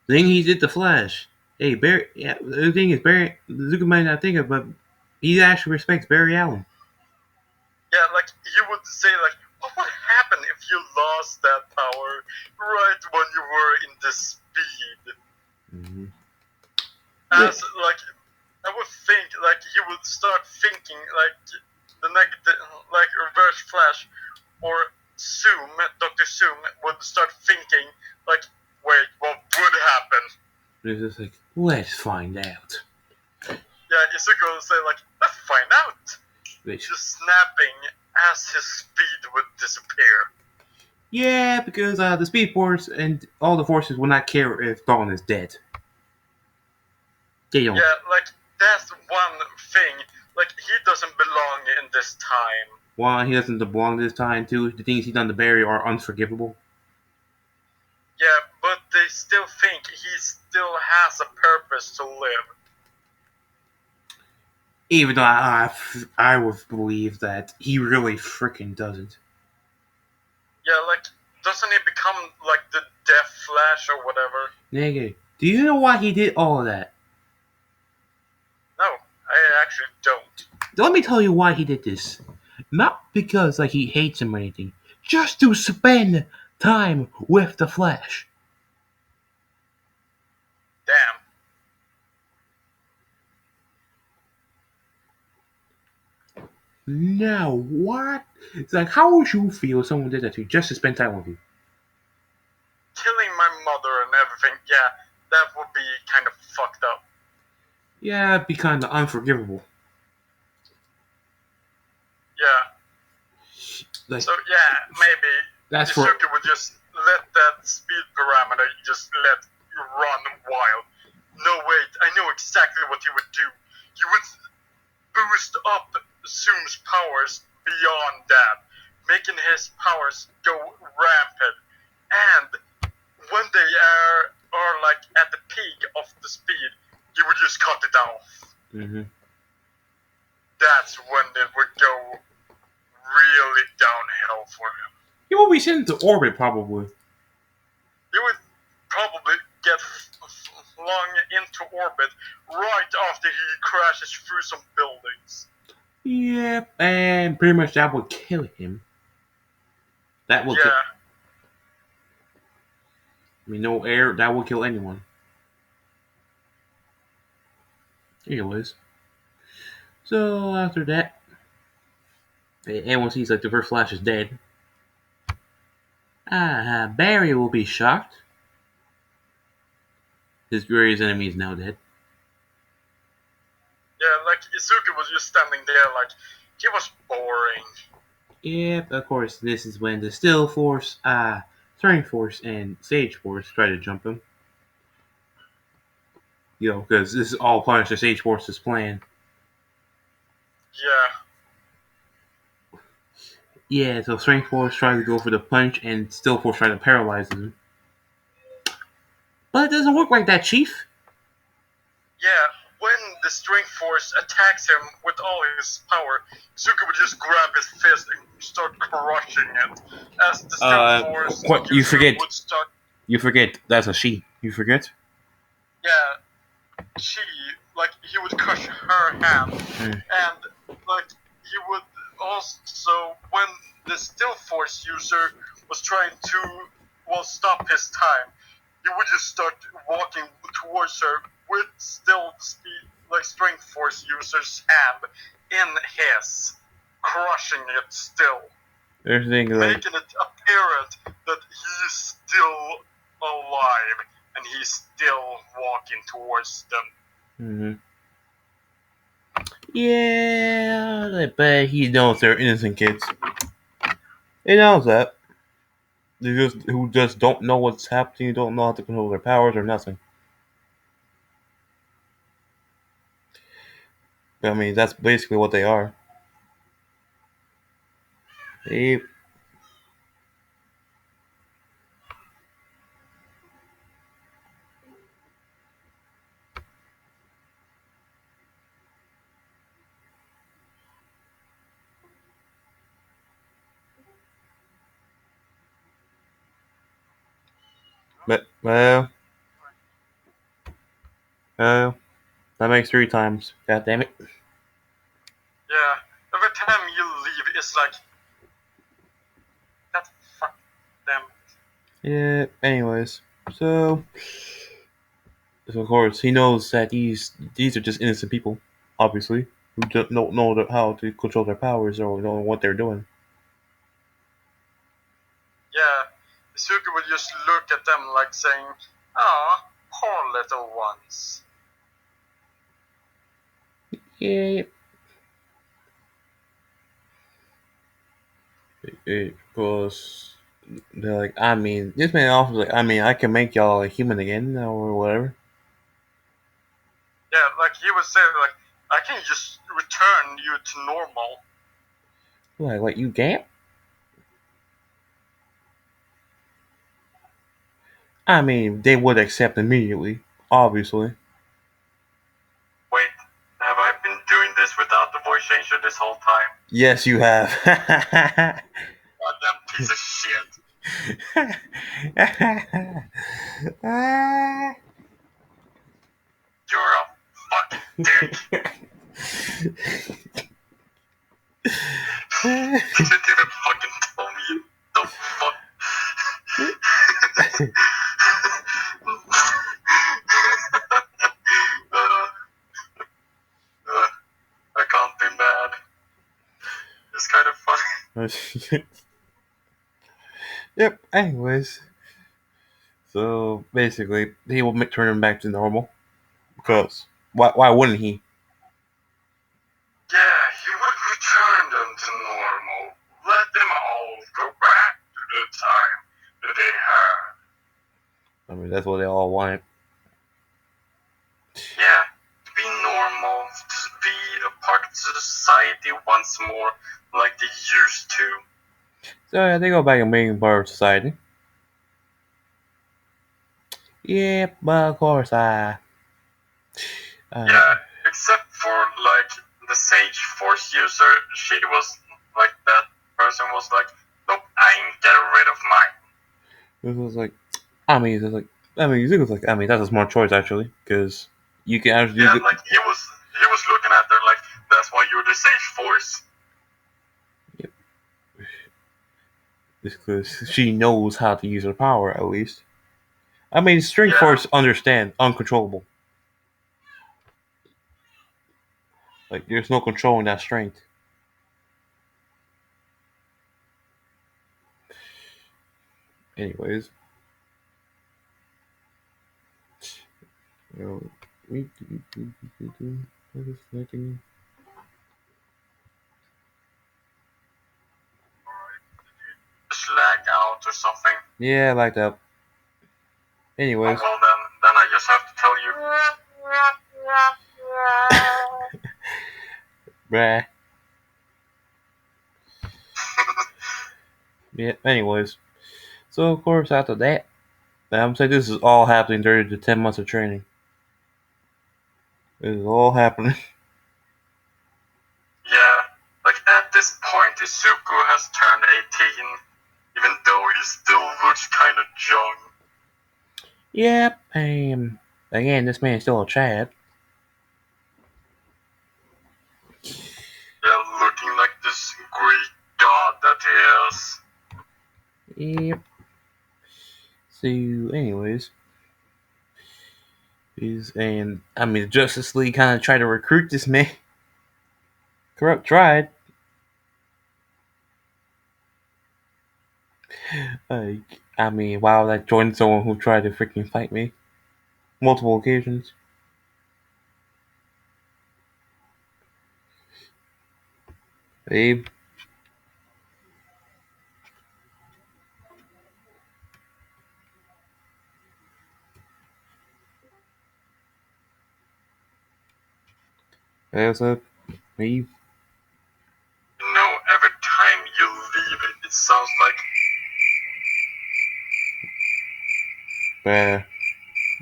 the thing he did to Flash. Hey, Barry. Yeah, the thing is, Barry. Zuko might not think of, but he actually respects Barry Allen. Yeah, like he would say like, what would happen if you lost that power right when you were in this speed? Mm-hmm. As like I would think like he would start thinking like the negative like Reverse Flash or Zoom, Doctor Zoom would start thinking like, wait, what would happen? It's just like, let's find out. Yeah, Izuku would say like, let's find out. Which, Just snapping as his speed would disappear. yeah, because the Speed Force and all the forces will not care if Dawn is dead. They don't. Yeah, like that's one thing. Like he doesn't belong in this time. Why he doesn't belong this time too? The things he's done to Barry are unforgivable. Yeah, but they still think he still has a purpose to live. Even though I would believe that he really freaking doesn't. Yeah, like doesn't he become like the Death Flash or whatever? Nigga, do you know why he did all of that? No, I actually don't. Let me tell you why he did this. Not because like he hates him or anything. Just to spend time with the Flash. Damn. Now what? It's like how would you feel if someone did that to you just to spend time with you? Killing my mother and everything, yeah, that would be kind of fucked up. Yeah, it'd be kind of unforgivable. Yeah. Like So yeah, maybe that's for Izuku would just let that speed parameter just let run wild. No wait, I know exactly what he would do. He would boost up Zoom's powers beyond that, making his powers go rampant. And when they are like at the peak of the speed, he would just cut it off. Mm-hmm. That's when it would go really downhill for him. He will be sent into orbit probably. He would probably get flung into orbit right after he crashes through some buildings. Yep, and pretty much that would kill him. That will kill. Yeah, I mean, no air. That will kill anyone. Anyways, so after that, everyone sees like the first Flash is dead. Barry will be shocked. His greatest enemy is now dead. yeah, like Izuku was just standing there like, he was boring. Yep, of course, this is when the Still Force, Turning Force, and Sage Force try to jump him. You know, because this is all part of the Sage Force's plan. Yeah, Yeah, so Strength Force tries to go for the punch, and Still Force tries to paralyze him. But it doesn't work like that, Chief. yeah, when the Strength Force attacks him with all his power, Izuku would just grab his fist and start crushing it. As the Still Force What you user forget? would start, You forget that's a she. You forget? yeah, she, like, he would crush her hand. Mm. And, like, he would also, when the Still Force user was trying to, well, stop his time, he would just start walking towards her with still the speed, like Strength Force user's hand in his, crushing it still, There's the thing like making it apparent that he's still alive and he's still walking towards them. yeah, I bet he knows they're innocent kids. He knows that. They just who just don't know what's happening, don't know how to control their powers or nothing. But, I mean, that's basically what they are. They, but that makes 3 times. God damn it. Yeah, every time you leave, it's like, that fuck them. Yeah. Anyways, so of course he knows that these are just innocent people, obviously, who don't know how to control their powers or know what they're doing. Yeah, Izuku would just look at them like saying, "Ah, poor little ones." Yeah. Because they're like, I mean, this man offers like, I mean, I can make y'all a human again or whatever. Yeah, like he would say, like, I can just return you to normal. Like you can't? I mean, they would accept immediately, obviously. Wait, have I been doing this without the voice changer this whole time? Yes, you have. Goddamn piece of shit. You're a fucking dick. You didn't even fucking tell me the fuck. I can't be mad. It's kind of funny. Yep. Anyways, so basically, he will turn him back to normal. Because why wouldn't he? Yeah, he would return them to normal. Let them all go back to the time that they had. I mean, that's what they all want. Yeah, to be normal, to be a part of society once more, like they used to. So yeah, they go back and being part of society. Yeah, but of course, Yeah, except for like the Sage Force user, she was like that person was like, nope, I ain't getting rid of mine. it was like, Izuku's like, I mean, that's a smart choice actually, because you can actually Yeah, like he was looking at her like, that's why you're the Sage Force. Yep. Because she knows how to use her power at least. I mean, Strength Force understand uncontrollable. Like there's no controlling that strength. Anyways, Slag out or something. Yeah, I like that. Anyways. Oh, well then I just have to tell you. Bruh. Yeah, anyways. So, of course, after that, I'm saying this is all happening during the 10 months of training. This is all happening. Yeah, like at this point, Izuku has turned 18, even though he still looks kind of young. Yep, again, this man's still a child. Yeah, looking like this Greek god that he is. Yep. So, anyways, the Justice League kind of tried to recruit this man. Corrupt tried. Like, why would I join someone who tried to freaking fight me? Multiple occasions. Babe. Hey, what's up? Babe. You know, every time you leave, it sounds like.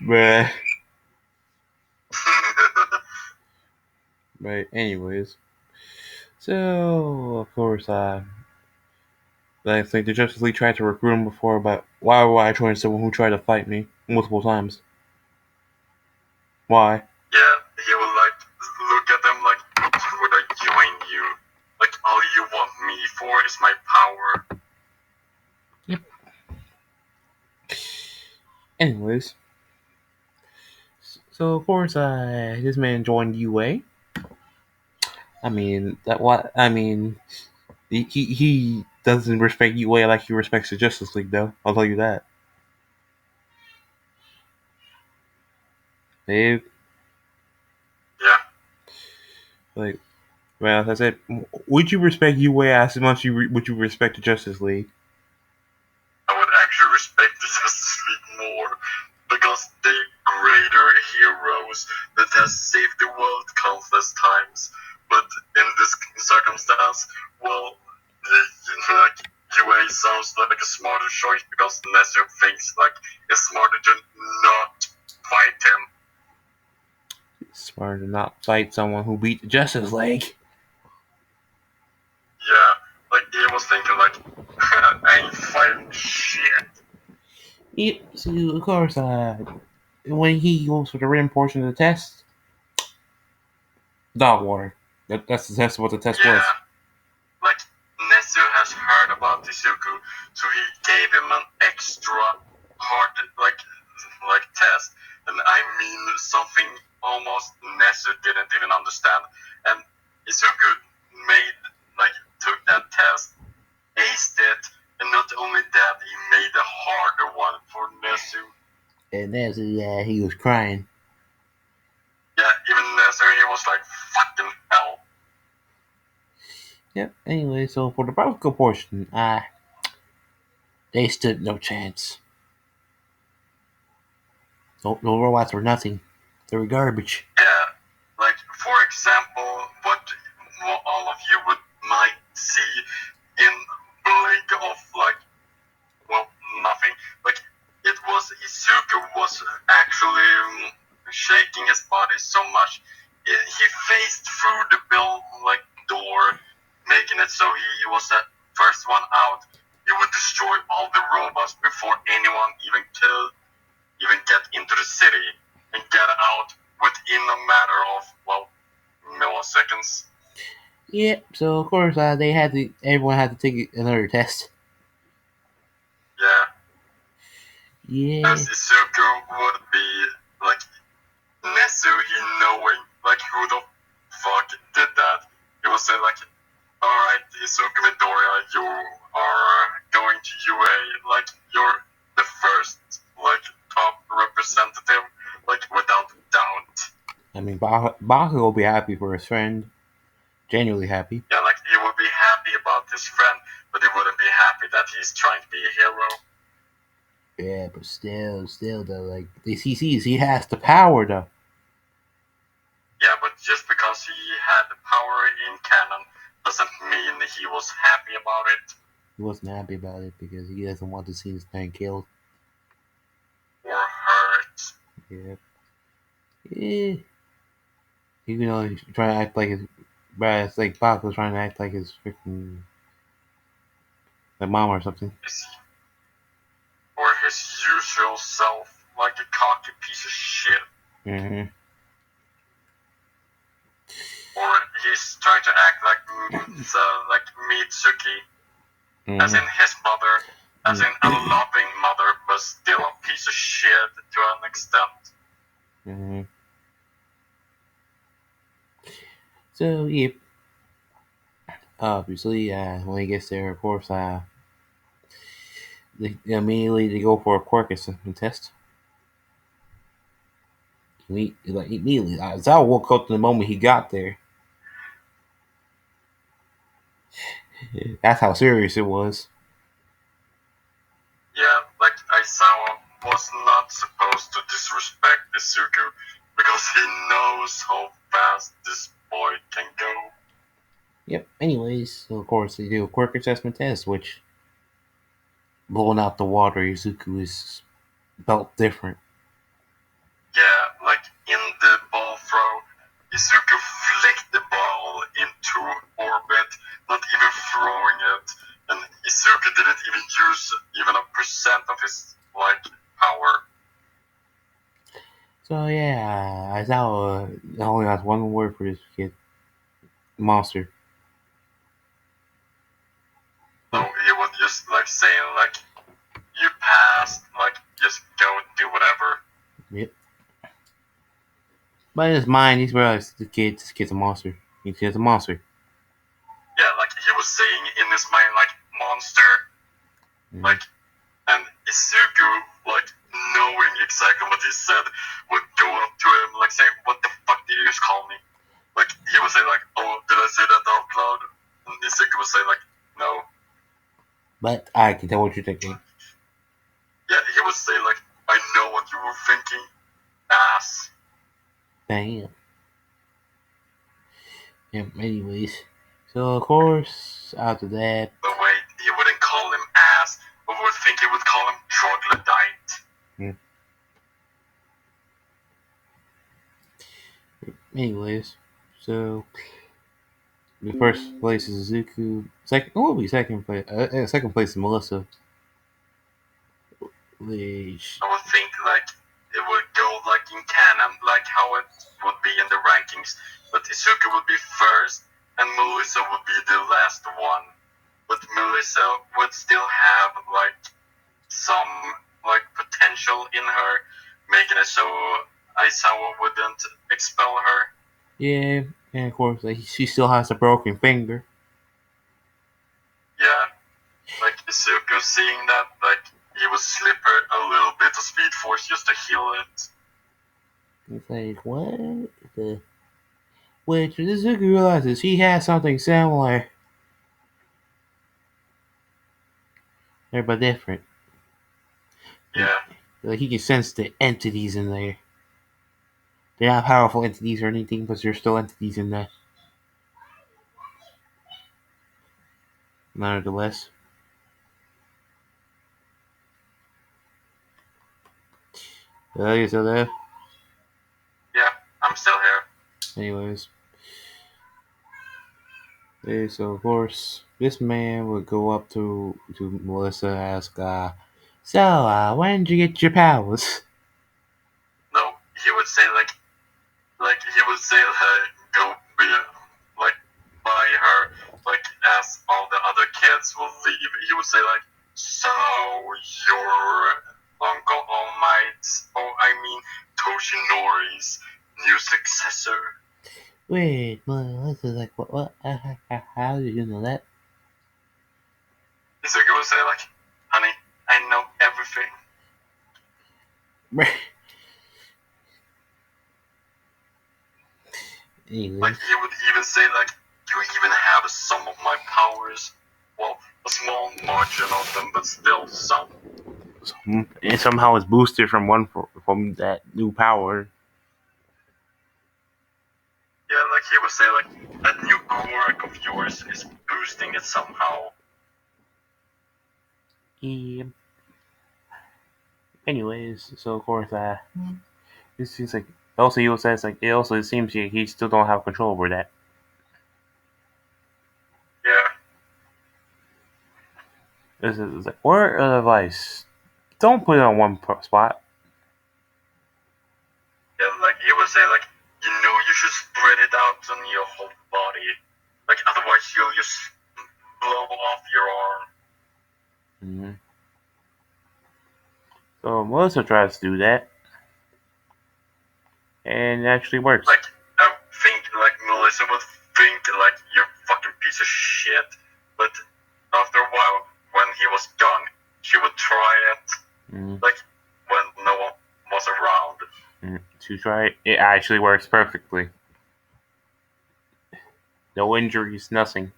Bruh. Right, anyways. So, of course, I think the Justice League tried to recruit him before, but why would I join someone who tried to fight me multiple times? Why? Yeah, he will like look at them like, why would I join you? Like, all you want me for is my power. Yep. Anyways, so of course, this man joined UA. He doesn't respect UA like he respects the Justice League, though. I'll tell you that. Dave. Yeah. Like, well, as I said, would you respect UA as much would you respect the Justice League? I would actually respect the Justice League more, because they're greater heroes that has saved the world countless times. But in this circumstance, well, like UA sounds like a smarter choice because Nezu thinks like it's smarter to not fight him. It's smart to not fight someone who beat the Justice League. Yeah, like he was thinking like, I ain't fighting shit. Yep, so of course, when he goes for the written portion of the test, dog water. That's what the test Yeah, was. like Nezu has heard about Izuku, so he gave him an extra hard like test, and I mean something almost Nezu didn't even understand, and Izuku made like took that test, aced it, and not only that, he made a harder one for Nezu. And that's he was crying. Yeah, even Nezu, he was like, fucking hell. Yep. Anyway, so for the practical portion, they stood no chance. No robots were nothing. They were garbage. Yeah, like for example, what all of you might see in blink of like, well, nothing. Like it was Izuku was actually shaking his body so much. He faced through the door, making it so he was the first one out. He would destroy all the robots before anyone even get into the city and get out within a matter of, well, milliseconds. Yep. So of course, everyone had to take another test. Yeah, Yeah. as Izuku would be like Nezuhi knowing like who the fuck did that. He would say like, alright, Izuku Midoriya, you are going to UA, like you're the first like top representative, like without doubt. I mean, Baku will be happy for his friend. Genuinely happy. Yeah, like he would be happy about his friend, but he wouldn't be happy that he's trying to be a hero. Yeah, but still, though, like he sees he has the power, though. Yeah, but just because he had the power in canon doesn't mean he was happy about it. He wasn't happy about it because he doesn't want to see his man killed. Or hurt. Yeah. Yeah. Even though he's trying to act like his, but it's like Baku was trying to act like his freaking like mom or something. Or his usual self, like a cocky piece of shit. Mm-hmm. Or he's trying to act like Mitsuki, as in his mother, as in a loving mother, but still a piece of shit to an extent. Mm-hmm. So yeah, obviously, when he gets there, of course, they go for a quirk assessment test. Immediately, Zao woke up the moment he got there. That's how serious it was. Yeah, like Aizawa was not supposed to disrespect Izuku because he knows how fast this boy can go. Yep. Anyways, so of course they do a quirk assessment test, which blowing out the water, Izuku is built different. Yeah, like in the ball throw, Izuku flicked the ball into orbit, not even throwing it, and Izuku didn't even use even a percent of his like power. So yeah, Aizawa only has one word for this kid: monster. So he was just like saying like, you passed, like just go and do whatever. Yep. But in his mind, he's realized this kid's a monster. He's a monster. Yeah, like he was saying in his mind like monster, Mm-hmm. like, and Izuku like knowing exactly what he said would go up to him like say, what the fuck did you just call me? Like he would say like, oh, did I say that out loud? And Izuku would say like, no. But I can tell what you're thinking. Yeah, he would say like, I know what you were thinking, ass. Damn. Yeah, anyways. So, of course, after that. But wait, he wouldn't call him ass. I would think he would call him troglodyte. Anyways, so the first place is Izuku. Second, what will be second place? Second place is Melissa. Which, I would think like it would go like in canon, like how it would be in the rankings. But Izuku would be first, and Melissa would be the last one. But Melissa would still have like some like potential in her, making it so Aizawa wouldn't expel her. yeah, and of course, like she still has a broken finger. Yeah, like Izuku seeing that, like he would slip her a little bit of speed force just to heal it. It's like what the? Which Izuku realizes he has something similar, but different. Yeah, Like he can sense the entities in there. They're not powerful entities or anything, but there's still entities in there. Nonetheless. You still there? yeah, I'm still here. Anyways. Okay, so of course, this man would go up to Melissa and ask, so, when did you get your powers? No, he would say like he would say go be like by her, like as all the other kids will leave. He would say like, so your Uncle All Might's, oh I mean Toshinori's new successor. Wait, Melissa's like, what, how did you know that? Izuku would say like, honey, I know everything. Anyways. Like he would even say like, you even have some of my powers. Well, a small margin of them, but still some. And somehow it's boosted from from that new power. Yeah, like he would say like, that new quirk of yours is boosting it somehow. Yeah. Anyways, so of course, it seems like also he says like it seems like he still don't have control over that. Yeah. This is like word of advice: don't put it on one spot. Yeah, like he would say like, you know you should spread it out on your whole body. Like otherwise you'll just blow off your arm. Mm-hmm. So Melissa tries to do that, and it actually works. Like I think like Melissa would think like you're a fucking piece of shit. But after a while, when he was gone, she would try it. Mm-hmm. Like when no one was around. To try it, it actually works perfectly. No injuries, nothing.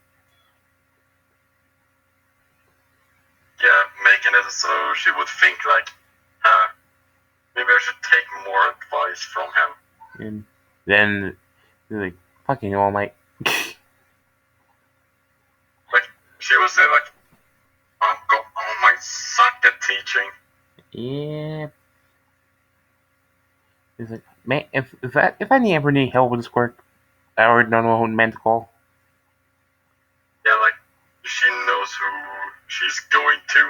Yeah, making it so she would think like, maybe I should take more advice from him. And then they're like, fucking All Might. Like she would say like, Uncle All Might sucked at teaching. Yeah. He's like, man, if I ever need help with this quirk, I already don't know who meant to call. Yeah, like she knows who she's going to.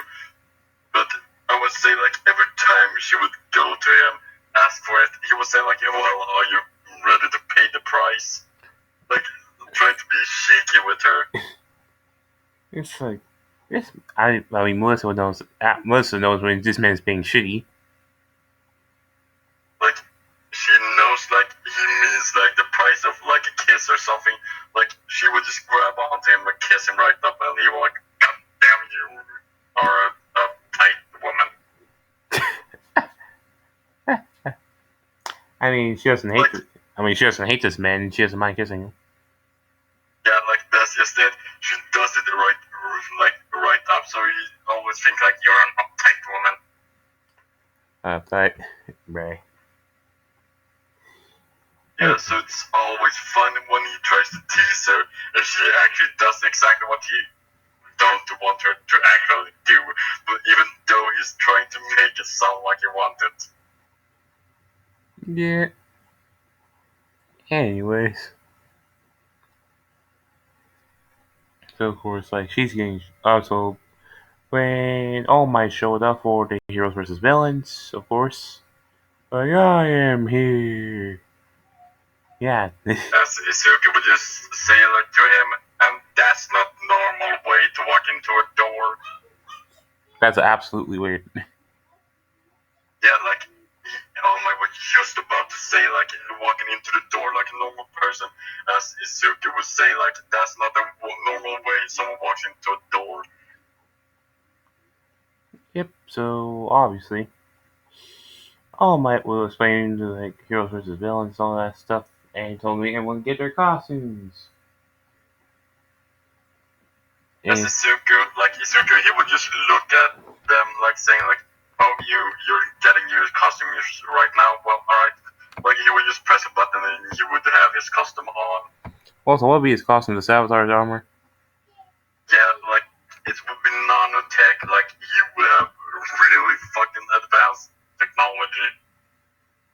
But I would say like every time she would go to him, ask for it, he would say like, well, are you ready to pay the price? Like trying to be cheeky with her. It's like, this. I mean, Melissa knows. Melissa knows when this man's being shitty. Like she knows like he means like the price of like a kiss or something. Like she would just grab onto him and kiss him right up, and he would like, God damn, you are a tight woman. I mean, she doesn't hate. Like, she doesn't hate this man. She doesn't mind kissing him. yeah, like that's just it. She does it right up, so you always think like you're an uptight woman. Uptight. Right. Yeah, so it's always fun when he tries to tease her, and she actually does exactly what he don't want her to actually do, but even though he's trying to make it sound like he wanted. Yeah. Anyways. So of course, like she's getting also when All Might showed up for the heroes versus villains, of course. Like I am here. Yeah. As Izuku would just say like to him, and that's not normal way to walk into a door. That's absolutely weird. Yeah, like All Might was just about to say like walking into the door like a normal person, as Izuku would say like that's not a normal way someone walks into a door. Yep. So obviously, All Might will explain to like heroes versus villains and all that stuff, and he told me everyone get their costumes. As And Izuku, he would just look at them like saying like, "Oh, you're getting your costume right now. Well, all right." Like he would just press a button and he would have his costume on. also, what would be his costume? The Sabotage armor. Yeah, like it would be nanotech. Like he would have really fucking advanced technology.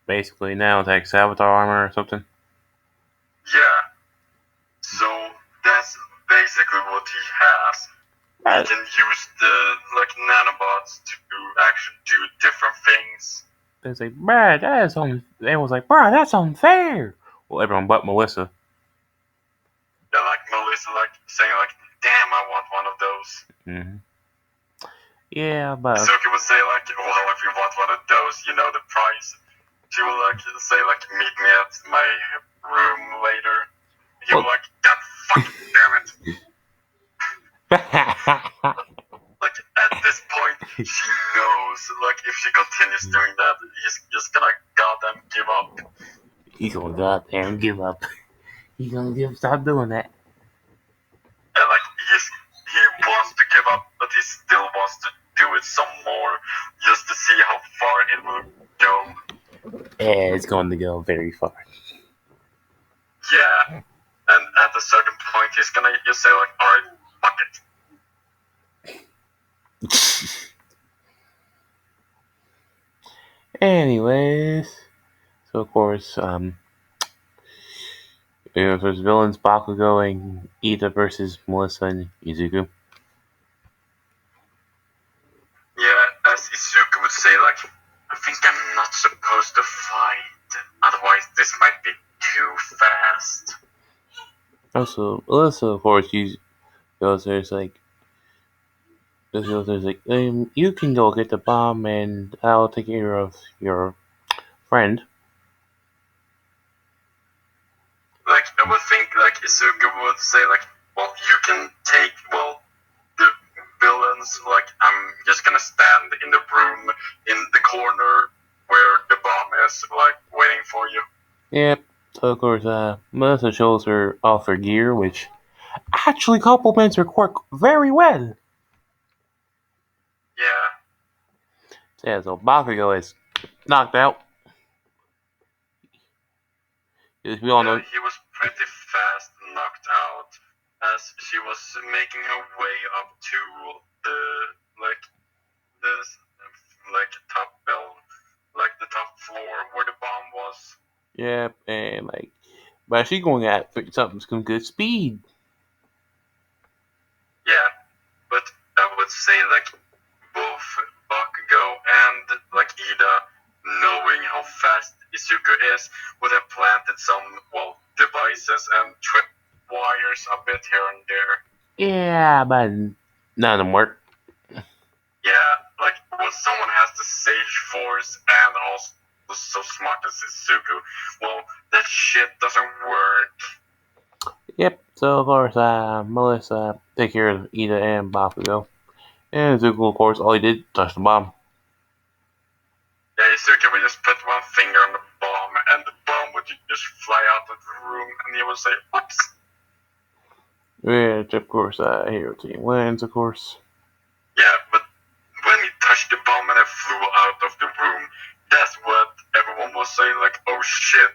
Basically, now it's like Sabotage armor or something. Yeah. So that's basically what he has. He can use the like nanobots to actually do different things. They say, "Bruh, that is everyone's like, "Bruh, that's unfair." Well, everyone but Melissa. Yeah, like Melissa, like saying like, "Damn, I want one of those." Mm-hmm. Yeah, but Suki would say like, "Well, if you want one of those, you know the price." She would like say like, "Meet me at my room later." He would like, "God fucking damn it!" Like at this point, she knows like if she continues doing that, he's just gonna goddamn give up. he's gonna goddamn give up. He's gonna stop doing that. And like he wants to give up, but he still wants to do it some more, just to see how far it will go. Yeah, it's going to go very far. Yeah, and at a certain point, he's gonna just say like, "All right, fuck it." Anyways, so of course, there's villains Bakugo and Ida versus Melissa and Izuku. Yeah, as Izuku would say, like, "I think I'm not supposed to fight, otherwise this might be too fast." Also, Melissa, of course, goes there's like, you can go get the bomb and I'll take care of your friend. Like, I would think, like, Izuku would say, like, "Well, you can take, well, the villains, like, I'm just gonna stand in the room, in the corner where the bomb is, like, waiting for you." Yep. So of course, Melissa shows her off her gear, which actually complements her quirk very well. Yeah. Yeah, so Bakugo is knocked out. As we all know, He was pretty fast knocked out as she was making her way up to the, like, the, like, top bell, like, the top floor where the bomb was. yep, and like, but she's going at some good speed. Yeah, but I would say, like, both Bakugo and like Ida, knowing how fast Izuku is, would have planted some, well, devices and trip wires a bit here and there. Yeah, but none of them work. Yeah, like when someone has the Sage Force and also so smart as Izuku, well, that shit doesn't work. Yep. So of course, Melissa take care of Ida and Bakugo, and Zuko, of course, all he did touch the bomb. Yeah, Izuku would just put one finger on the bomb, and the bomb would just fly out of the room, and he would say, "Oops." Which of course, hero team wins, of course. Yeah, but when he pushed the bomb and it flew out of the room. That's what everyone was saying, like, oh shit.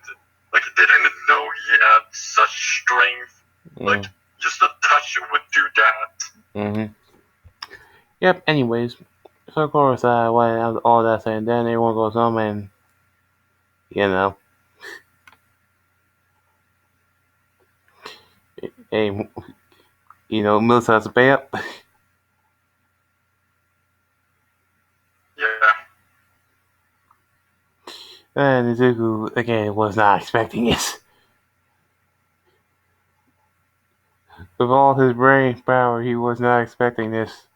Like, they didn't know he had such strength. Like, just a touch would do that. Mm-hmm. Yep, anyways. So, of course, when all that said and then, everyone goes home and, hey, Melissa has to pay up. Yeah. And Izuku, again, was not expecting it. With all his brain power, he was not expecting this.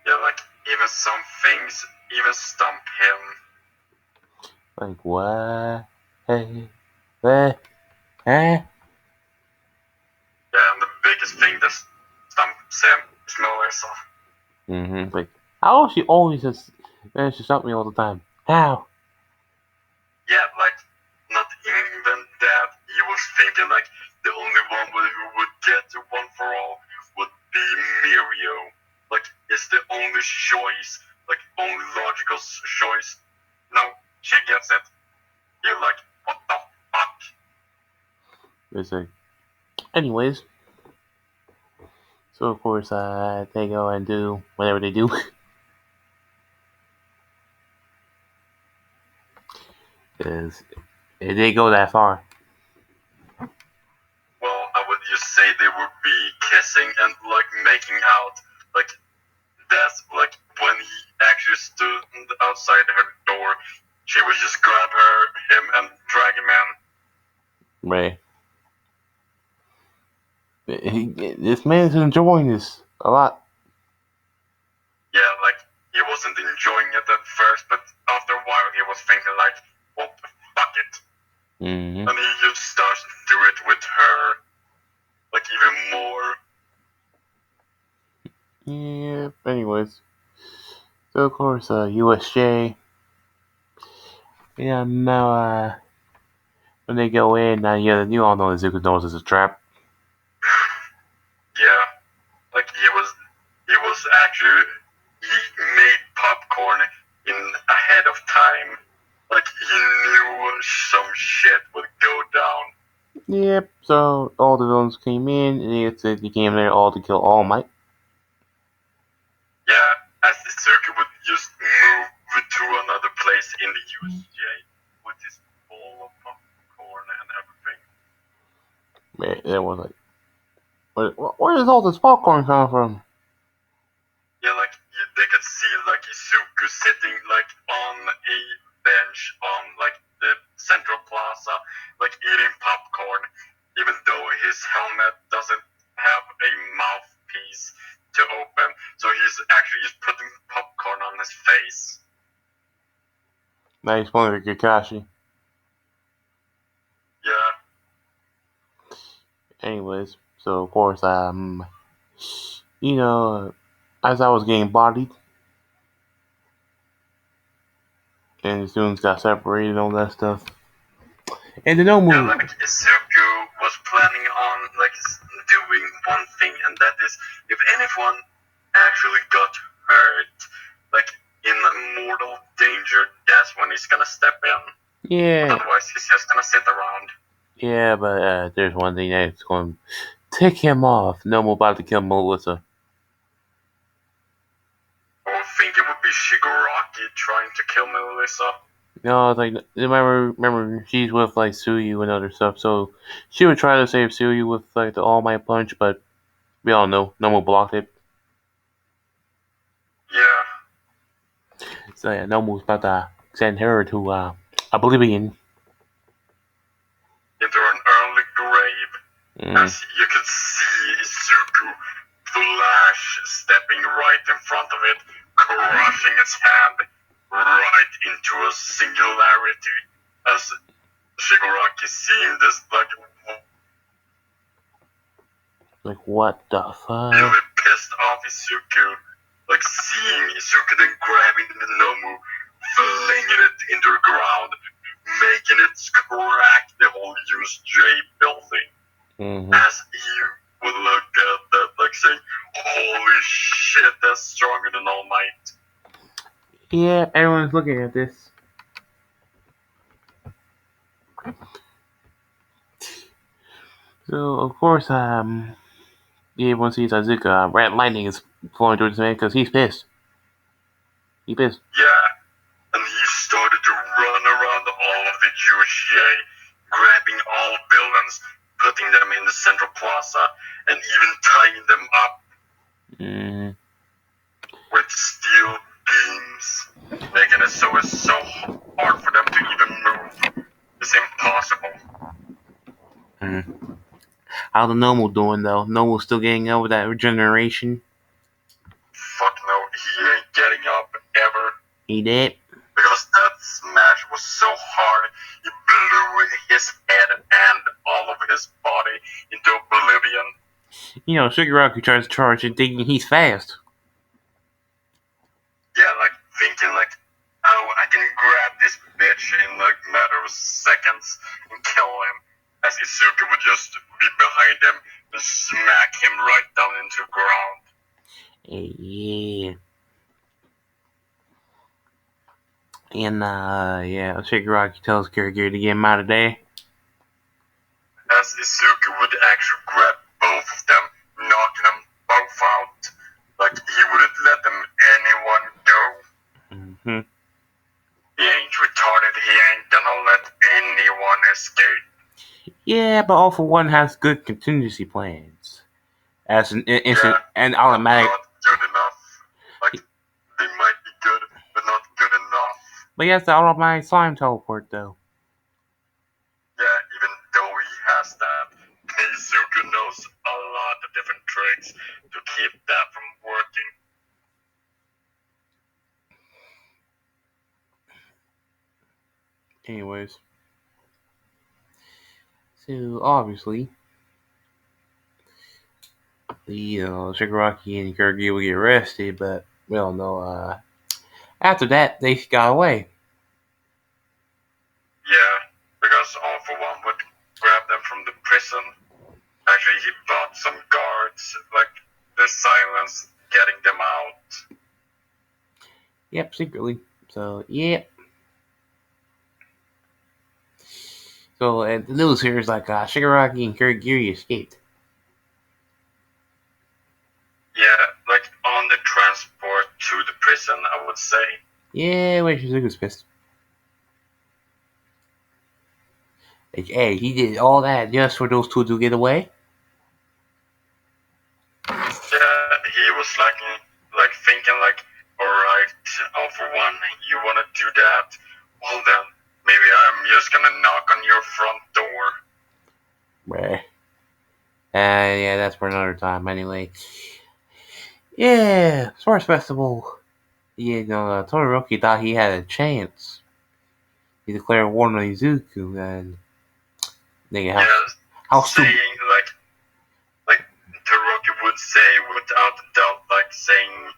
Yeah, like, even some things even stump him. Like, what? Hey, what? Huh? Yeah, and the biggest thing that stumps him is Melissa. Mm-hmm. Like, how she always just managed to stop me all the time? How? Yeah, like, not even that. He was thinking, like, the only one who would get the one for all would be Mirio. Like, it's the only choice, like, only logical choice. No, she gets it. You're like, what the fuck? It's like, anyways. So, of course, they go and do whatever they do. Because it didn't go that far. Well, I would just say they would be kissing and, like, making out. Like, that's, like, when he actually stood outside her door, she would just grab him and drag him in. Right. This man is enjoying this a lot. Yeah, like, he wasn't enjoying it at first, but after a while he was thinking, like, well, fuck it. Mm-hmm. And he just starts to do it with her, like, even more. Yeah, anyways. So, of course, USJ. Yeah, now, when they go in, you all know Izuku knows it's a trap. Yeah, like, he was actually, he made popcorn ahead of time. Like, he knew some shit would go down. Yep, so all the villains came in, and they came there all to kill All Might. Yeah, as Izuku would just move to another place in the USJ with his bowl of popcorn and everything. Man, it was like, where does all this popcorn come from? Yeah, like, they could see, like, Izuku sitting, like, on a bench on, like, the central plaza, like, eating popcorn, even though his helmet doesn't have a mouthpiece to open, so he's actually just putting popcorn on his face. Nice one with Kakashi. Yeah. Anyways, so of course, as I was getting bodied, and the students got separated and all that stuff. And the no move. Yeah, like, Izuku was planning on, like, doing one thing, and that is, if anyone actually got hurt, like, in mortal danger, that's when he's gonna step in. Yeah. Otherwise, he's just gonna sit around. Yeah, but there's one thing that's going to tick him off. No more about to kill Melissa. I would think it would be Shigaraki trying to kill Melissa. No, it's like remember she's with like Suyu and other stuff, so she would try to save Suyu with like the All Might punch, but we all know Nomu blocked it. Yeah. So yeah, Nomu's about to send her to Oblivion. Into an early grave. As you could see Izuku flash stepping right in front of it, crushing its hand right into a singularity. As Shigaraki seeing this, like what the fuck? really pissed off Izuku. Like, seeing Izuku then grabbing the Nomu, flinging it into the ground, making it crack the whole USJ building. As he would look at that, like, like saying, "Holy shit, that's stronger than All Might." Yeah, everyone's looking at this. So of course, everyone sees Izuku. Red lightning is flowing towards him because he's pissed. He's pissed. Yeah, and he started to run around all of the USGA, grabbing all villains, putting them in the central plaza, and even tying them up with steel beams, making it so it's so hard for them to even move. It's impossible. How's the Noble doing though? Noble's still getting over that regeneration. Fuck no, he ain't getting up ever. He did. Because that smash was so hard, it blew his head and all of his body into oblivion. You know, Shigaraki tries to charge and thinking he's fast. Yeah, like thinking like, oh, I can grab this bitch in like a matter of seconds and kill him. As Izuku would just be behind him and smack him right down into the ground. Yeah. And yeah, Shigaraki tells Kirigiri to get him out of there. As Izuku would actually grab both of them, knocking them both out. Like he wouldn't let them anyone go. Mm-hmm. He ain't retarded, he ain't gonna let anyone escape. Yeah, but All for One has good contingency plans. As an instant and automatic. Not good enough. Like, they might be good, but not good enough. But he has the automatic slime teleport, though. Yeah, even though he has that, Izuku knows a lot of different tricks to keep that from working. Anyways. So, obviously, the Shigaraki and Kirigi will get arrested, but we all know, after that, they got away. Yeah, because All for One would grab them from the prison. Actually, he bought some guards, like the silence, getting them out. Yep, secretly. So, yep. So, the news here is like Shigaraki and Kirigiri escaped. Yeah, like on the transport to the prison, I would say. Yeah, wait, Shizuku's pissed. Like, hey, he did all that just for those two to get away? Yeah, he was like thinking like, alright, All for One, you wanna do that? Well then, maybe I'm just gonna knock on your front door. Bruh. Yeah, that's for another time anyway. Yeah, Sports Festival. You know, Todoroki thought he had a chance. He declared war on Izuku, and nigga, how stupid. Saying like Todoroki would say without a doubt, like saying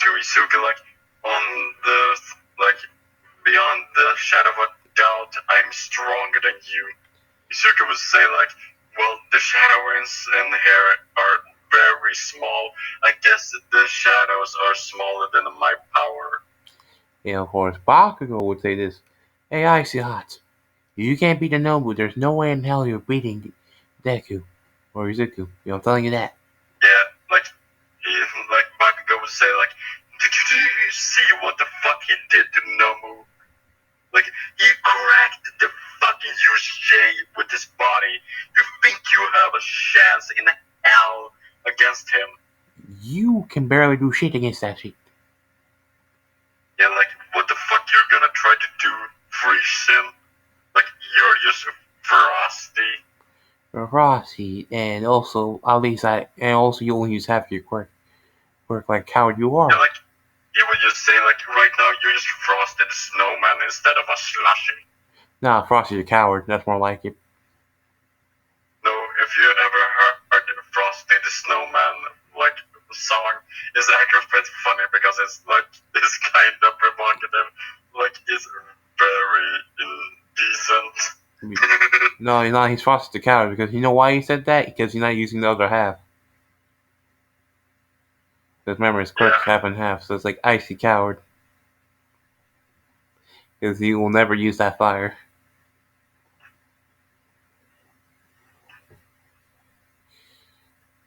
to Izuku, like on the like beyond the shadow of a doubt, I'm stronger than you. Izuku would say like, well, the shadows in here are very small. I guess the shadows are smaller than my power. Yeah, of course, Bakugo would say this. Hey, Icy Hot, if you can't beat the Nobu, there's no way in hell you're beating Deku or Izuku. You know, I'm telling you that. Yeah, like Bakugo would say like, did you see what the fuck he did to Nomu? Like, he cracked the fucking USJ with his body. You think you have a chance in hell against him? You can barely do shit against that shit. Yeah, like, what the fuck you're gonna try to do? Freeze him? Like, you're just frosty. Frosty, and also at least you only use half your quirk like coward you are. Yeah, like, he would just say like, right now you're just Frosty the Snowman instead of a Slushy. Nah, Frosty's a coward. That's more like it. No, if you ever heard Frosty the Snowman like song, it's actually pretty funny because it's like it's kind of provocative, like it's very indecent. No, he's not. He's Frosty the coward because you know why he said that? Because he's not using the other half. Because remember, his quirk's Yeah. half and half, so it's like icy coward. Because he will never use that fire.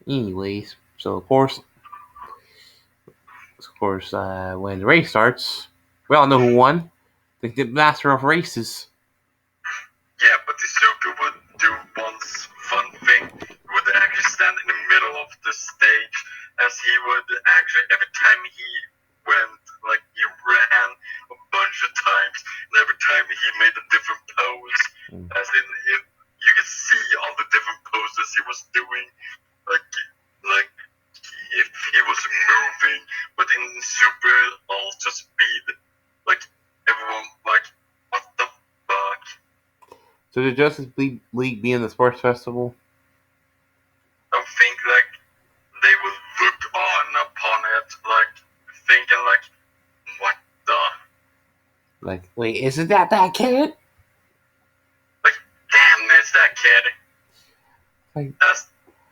Anyways, so when the race starts, we all know who won. The master of races. Yeah, but Izuku would do one fun thing. He would actually stand in the middle of the stage, as he would actually, every time he went, like, he ran a bunch of times, and every time he made a different pose, as in, you could see all the different poses he was doing, like if he was moving, but in super ultra speed, like, everyone, like, what the fuck? So the Justice League be in the sports festival? I think like they would look on upon it, like thinking like, what the, Like, wait, isn't that kid? like, damn, it's that kid. Like, As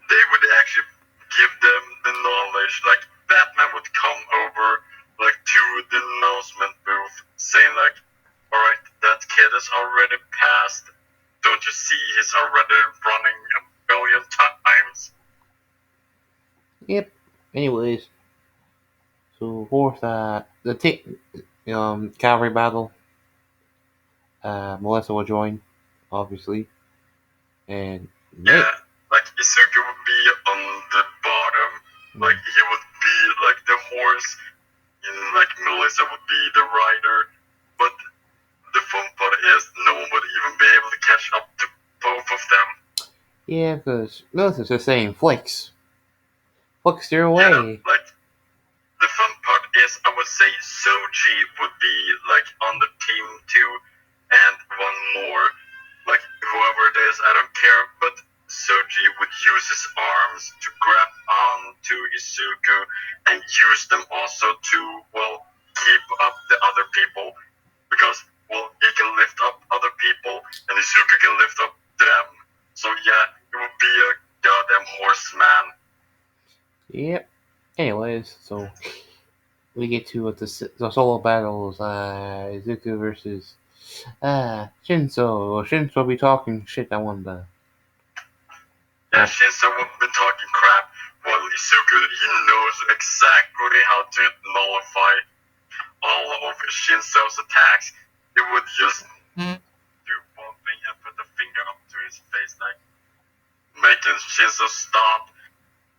they would actually give them the knowledge, like Batman would come over, like, to the announcement booth, saying like, all right, that kid is already passed. Don't you see he's already running a billion times? yep. Anyways, so of course, cavalry battle. Melissa will join, obviously, and Yeah, like Izuku would be on the bottom, like he would be like the horse, and like Melissa would be the rider. But the fun part is no one would even be able to catch up to both of them. yeah, because Melissa's just saying, Flicks, steer Yeah, away. like the fun part is I would say Soji would be like on the team too, and one more, like whoever it is, I don't care, but Soji would use his arms to grab on to Izuku and use them also to, well, keep up the other people, because, well, he can lift up other people and Izuku can lift up them. So yeah, it would be a goddamn horseman. Yep. Anyways, so we get to the solo battles. Izuku versus Shinso. Well, Shinso be talking shit. I won the. Yeah, Shinzo would be talking crap, while Izuku, he knows exactly how to nullify all of Shinzo's attacks. He would just do one thing and put the finger up to his face, like, making Shinzo stop,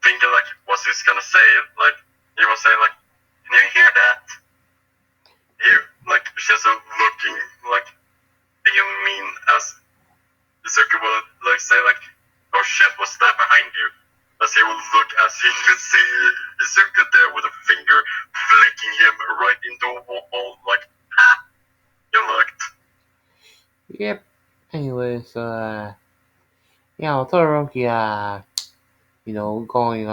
thinking, like, what's he gonna say? Like, he was saying, like, can you hear that? He, like, Shinzo looking, like, being mean, as Izuku would, like, say, like, oh shit, what's that behind you? As he would look, as he could see Izuku there with a finger flicking him right into a wall, like, ha, you looked. Yep. Anyways, Todoroki, calling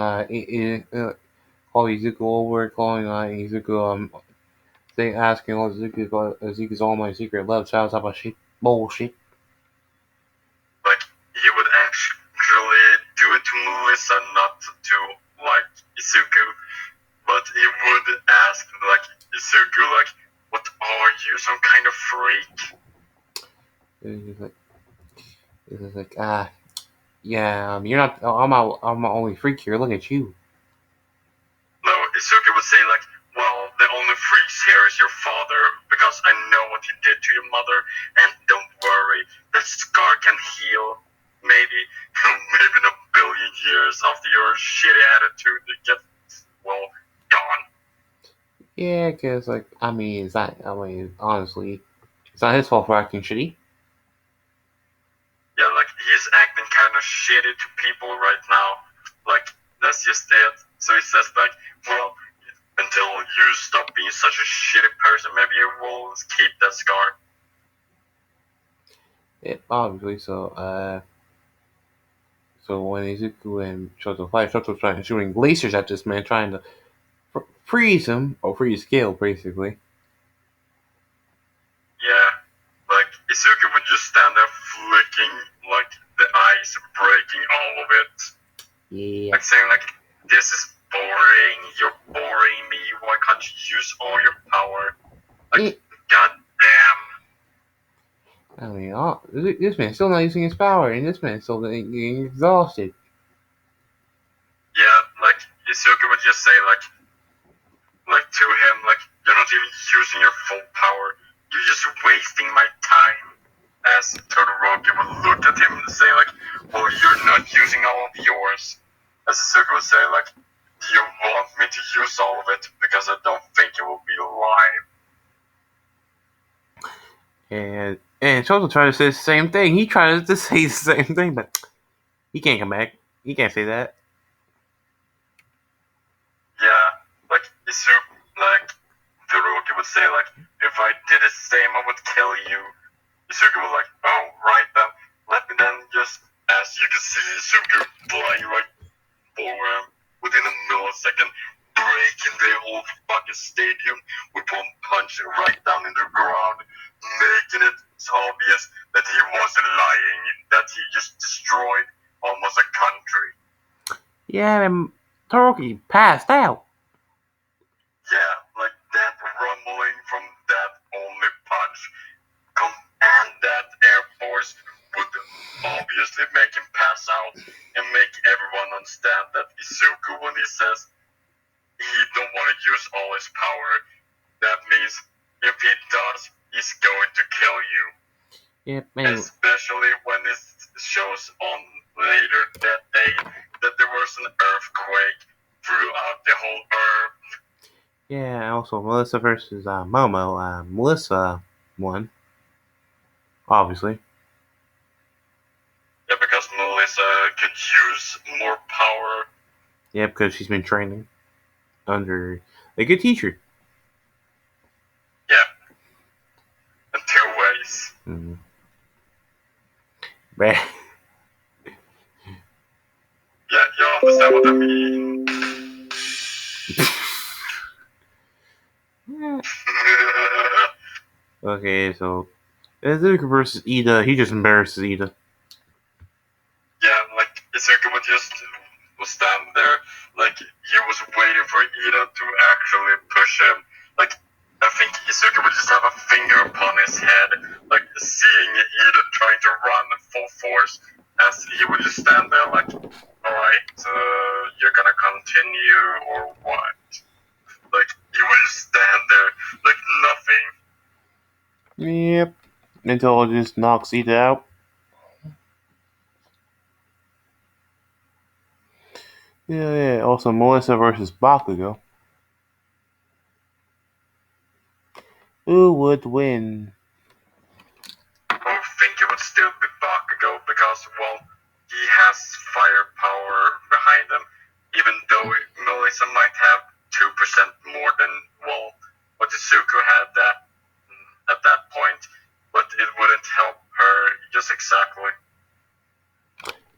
call Izuku over, calling Izuku, asking all Izuku's all my secret love child type of shit bullshit. Like, he would actually do it to Melissa, not to, like, Izuku. But he would ask, like, Izuku, like, what are you, some kind of freak? It's just like yeah, you're not. I'm the only freak here. Look at you. No, Izuku would say, like, well, the only freaks here is your father, because I know what he did to your mother, and don't worry, that scar can heal. Maybe, maybe in a billion years after your shitty attitude gets, well, gone. Yeah, cause it's not. Honestly, it's not his fault for acting shitty. Yeah, like, he's acting kind of shitty to people right now. Like, that's just it. So he says, like, well, until you stop being such a shitty person, maybe you will keep that scar. Yeah, obviously. So when Izuku and Shoto fight, Shoto's trying shooting lasers at this man, trying to freeze him or freeze Gale, basically. Yeah, like, Izuku would just stand there flicking, like, the ice, breaking all of it. Yeah. Like, saying, like, this is You're boring me. Why can't you use all your power? Eh, God damn. I mean, this man's still not using his power, and this man's still getting exhausted. Yeah, like Izuku would just say like to him, like you're not even using your full power. You're just wasting my time. As Todoroki would look at him and say like, well, you're not using all of yours. As Izuku would say like, do you want me to use all of it? Because I don't think it will be alive. And Chozo tried to say the same thing. He tried to say the same thing, but he can't come back. He can't say that. Yeah, like Izuku, like Todoroki would say like, if I did the same, I would kill you. Izuku was like, oh, right then. Let me then just, as you can see, Izuku flying right for within a millisecond, breaking the whole fucking stadium with one punch right down in the ground, making it obvious that he wasn't lying, that he just destroyed almost a country. Yeah, and Todoroki passed out. Yeah, like that rumbling from that only punch. And that Air Force would obviously make him pass out and make everyone understand that Izuku, when he says he don't want to use all his power, that means if he does, he's going to kill you. Yep, man. Especially when it shows on later that day that there was an earthquake throughout the whole earth. Yeah, also Melissa versus Momo. Melissa won, obviously. Yeah, because Melissa could use more power. Yeah, because she's been training under a good teacher. Yeah, in 2 ways. Mm-hmm. But Yeah, you understand what I mean. okay, so Izuku versus Ida. He just embarrasses Ida. Yeah, like Izuku would just stand there, like he was waiting for Ida to actually push him. Like I think Izuku would just have a finger upon his head, like seeing Ida trying to run full force, as he would just stand there like, alright, you're gonna continue or what? Like he would just stand there like nothing. Yep. Until it just knocks Ida out. Yeah. Also, Melissa versus Bakugo. Who would win? I think it would still be Bakugo because, well, he has firepower behind him. Even though Melissa might have 2% more than, well, what Izuku had that at that point, but it wouldn't help her just exactly.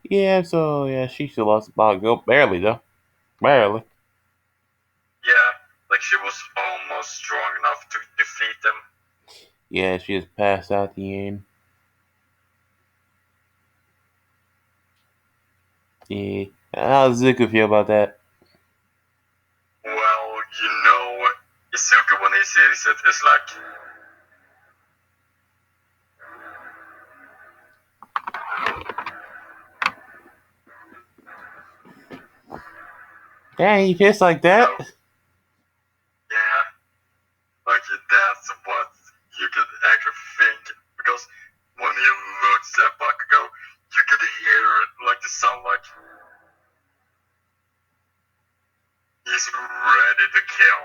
Yeah, so she still lost to Bakugo. Barely though. Barely. Yeah, like she was almost strong enough to defeat him. Yeah, she just passed out the end. Yeah. How does Zuko feel about that? Well, Izuku when he sees it is like, Dang, he pissed like that? yeah, like that's what you could actually think, because when he looks at Bakugo, you could hear like the sound like he's ready to kill.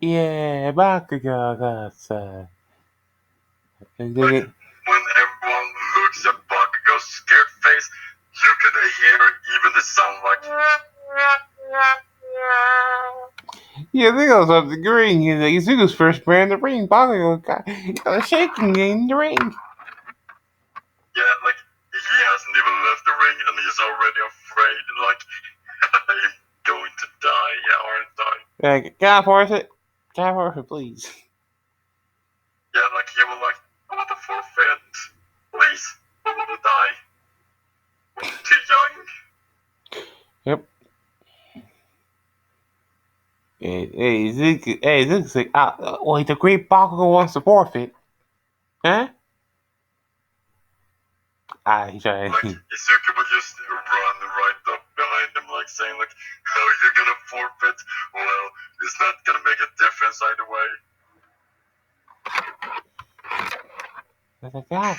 Yeah, Bakugo got Like when everyone looks at Bakugo's scared face, you could hear even the sound like Yeah, they goes up the green. He's Zuko's first brand the ring. Bakugo got a shaking in the ring. yeah, like he hasn't even left the ring and he's already afraid, like I'm going to die, yeah, aren't I? Can I force it? Can I force it, please? Yeah, like he will like, I want to forfeit. Please, I want to die. I'm too young. Yep. Izuku's like, wait, the Great Bakugo wants to forfeit. Huh? He's trying. Like, Izuku would just run right up behind him, like, saying, like, how are you gonna forfeit? Well, it's not gonna make a difference either way. He's like, God,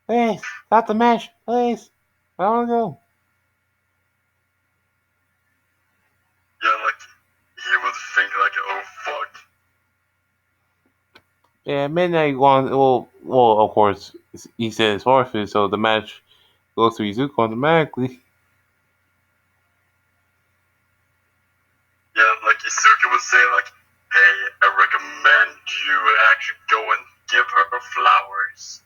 please, stop the match, please. I want to go. Yeah, like, he would think, like, oh, fuck. Yeah, Midnight wants. Well, of course, he says forfeit, so the match goes to Izuku automatically. Yeah, like, Izuku would say, like, hey, I recommend you actually go and give her flowers.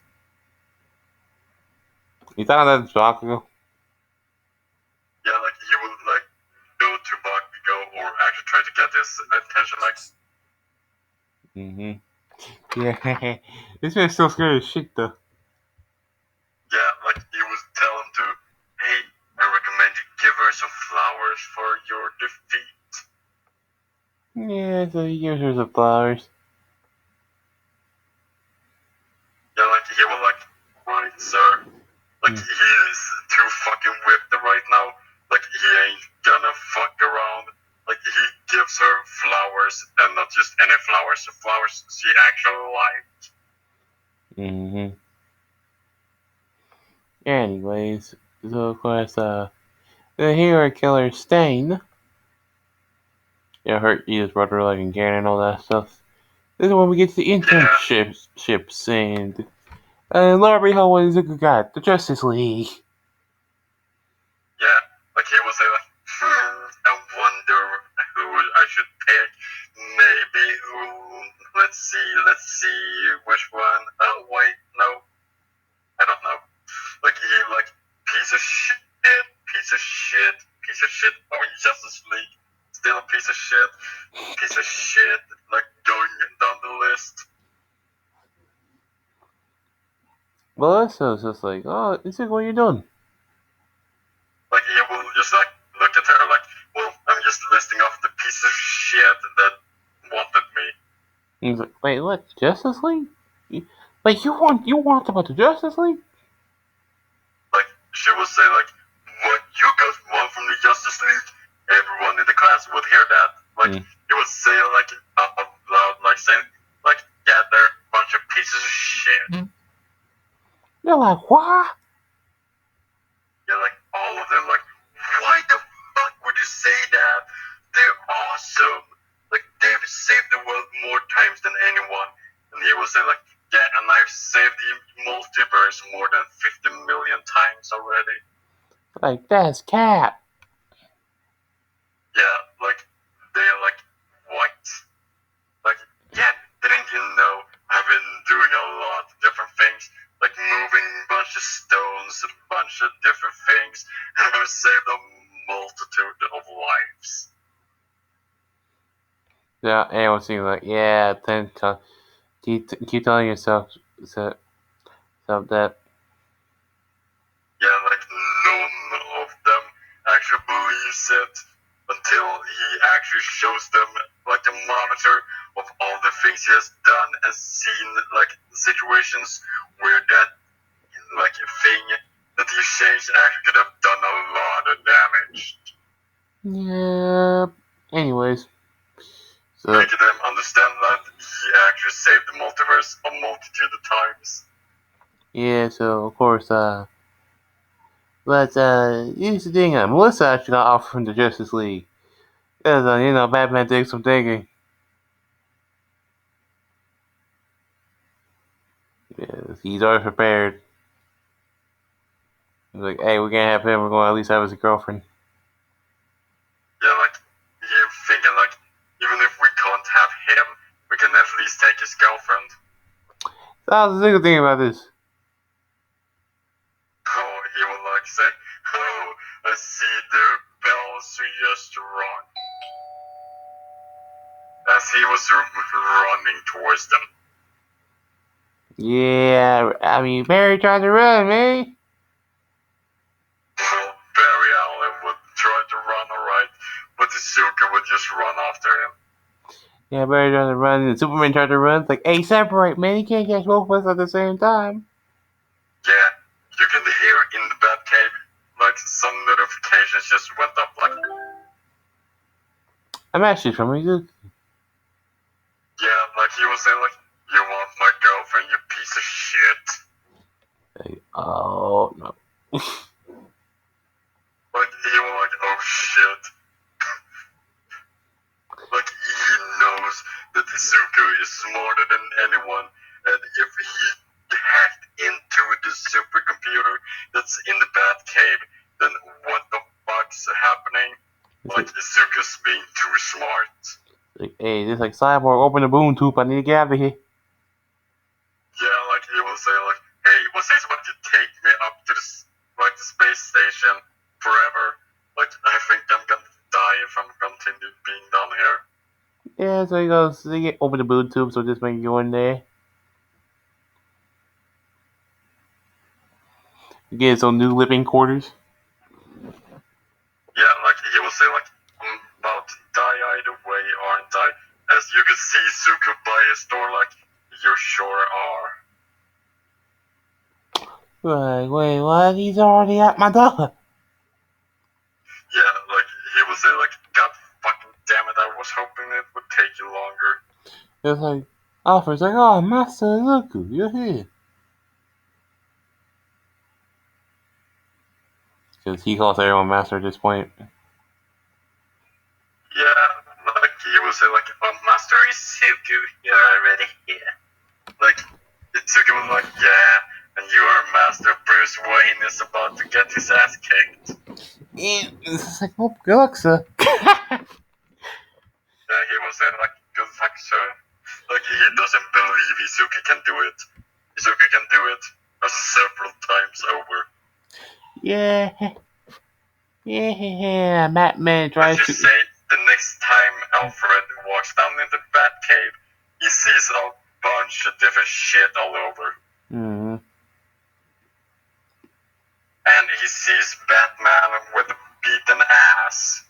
You thought that's Bakugo? Yeah, like, he would, like, go to Bakugo or actually try to get his attention, like, Yeah. This man's still scared as shit, though. yeah, like, he would tell him to, hey, I recommend you give her some flowers for your defeat. Yeah, so he gives her some flowers. Yeah, like, he will, like, right, sir. Like, he is too fucking whipped right now. Like, he ain't gonna fuck around. Like, he gives her flowers, and not just any flowers, flowers she actually likes. Anyways, so of course, the hero killer Stain, hurt his brother like in Cannon and all that stuff. This is when we get to the internships and Larry Hall and Izuku got the Justice League. Yeah, like, he will say, like, I wonder who I should pick. Maybe who, let's see, which one? Oh, wait, no. I don't know. Like, he, like, piece of shit. Oh, Justice League. Still a piece of shit. Like, going down the list. Melissa's just like, oh, Izuku, what are you doing? Like, he will just, like, look at her like, well, I'm just listing off the piece of shit that wanted me. And he's like, wait, what? Justice League? Like, you want about the Justice League? Like, she will say, like, what, you guys want from the Justice League? Everyone in the class would hear that. Like, he would say, like, out loud, like, saying, like, yeah, they're a bunch of pieces of shit. They're like, what? Yeah, like, all of them, like, why the fuck would you say that? They're awesome. Like, they've saved the world more times than anyone. And he will say, like, yeah, and I've saved the multiverse more than 50 million times already. Like, that's Cap. Yeah, like, they're like, what? Like, yeah, didn't you know I've been doing a lot of different things, like moving a bunch of stones, a bunch of different things, and I've saved a multitude of lives. Yeah, and I was thinking like, yeah, then keep telling yourself that. Yeah, like, none of them actually believes it until he actually shows them, like, a monitor of all the things he has done and seen, like, situations where that, like, thing that he changed actually could have done a lot of damage. Yeah. Anyways, so making them understand that he actually saved the multiverse a multitude of times. yeah, so of course, but here's the thing, Melissa actually got off from the Justice League. Because, Batman did some thinking. Yeah, he's already prepared. He's like, hey, we're gonna have him, we're gonna at least have his girlfriend. Yeah, like, you're thinking, like, even if we can't have him, we can at least take his girlfriend. So that's the single thing about this. Oh, he will, like, say, oh, I see their bells are just wrong. As he was running towards them. Yeah, I mean, Barry tried to run, man. Well, Barry Allen would try to run, alright, but Izuku would just run after him. Yeah, Barry trying to run, and Superman tried to run. It's like, hey, separate, man. You can't catch both of us at the same time. Yeah, you can hear in the Batcave, like some notifications just went up, like. A message from Izuku. Yeah, like he was saying, like, you want my girlfriend, you piece of shit. Like, oh no. Like he was like, oh shit. Like he knows that Izuku is smarter than anyone, and if he hacked into the supercomputer that's in the Batcave, then what the fuck's happening? Like Izuku's being too smart. Like, hey, this like Cyborg, open the boom tube. I need to get out of here. Yeah, like he will say, like, hey, was he about to take me up to the space station forever? Like, I think I'm gonna die if I'm continue being down here. Yeah, so he goes, so you open the boom tube, so just make you go in there. Get his own new living quarters. Yeah, like he will say, like, I'm about to die either way, aren't I? As you can see Izuku by his door, like, you sure are. Like, wait, what? He's already at my door. Yeah, like he will say, like, God fucking damn it, I was hoping it would take you longer. It's like, Alfred's like, oh, Master Izuku, you're here. Because he calls everyone Master at this point. Yeah, like he will say, like, oh, Master Izuku, you're already here. Like, Izuku was like, yeah, and your Master Bruce Wayne is about to get his ass kicked. Yeah, it's like, oh, good luck, sir. Yeah, he was saying, like, good fuck, sir. Like, he doesn't believe Izuku can do it. Izuku can do it several times over. Yeah. Yeah, Batman Like tries you to. say, the next time Alfred walks down in the Batcave, he sees a bunch of different shit all over. Mm-hmm. And he sees Batman with a beaten ass.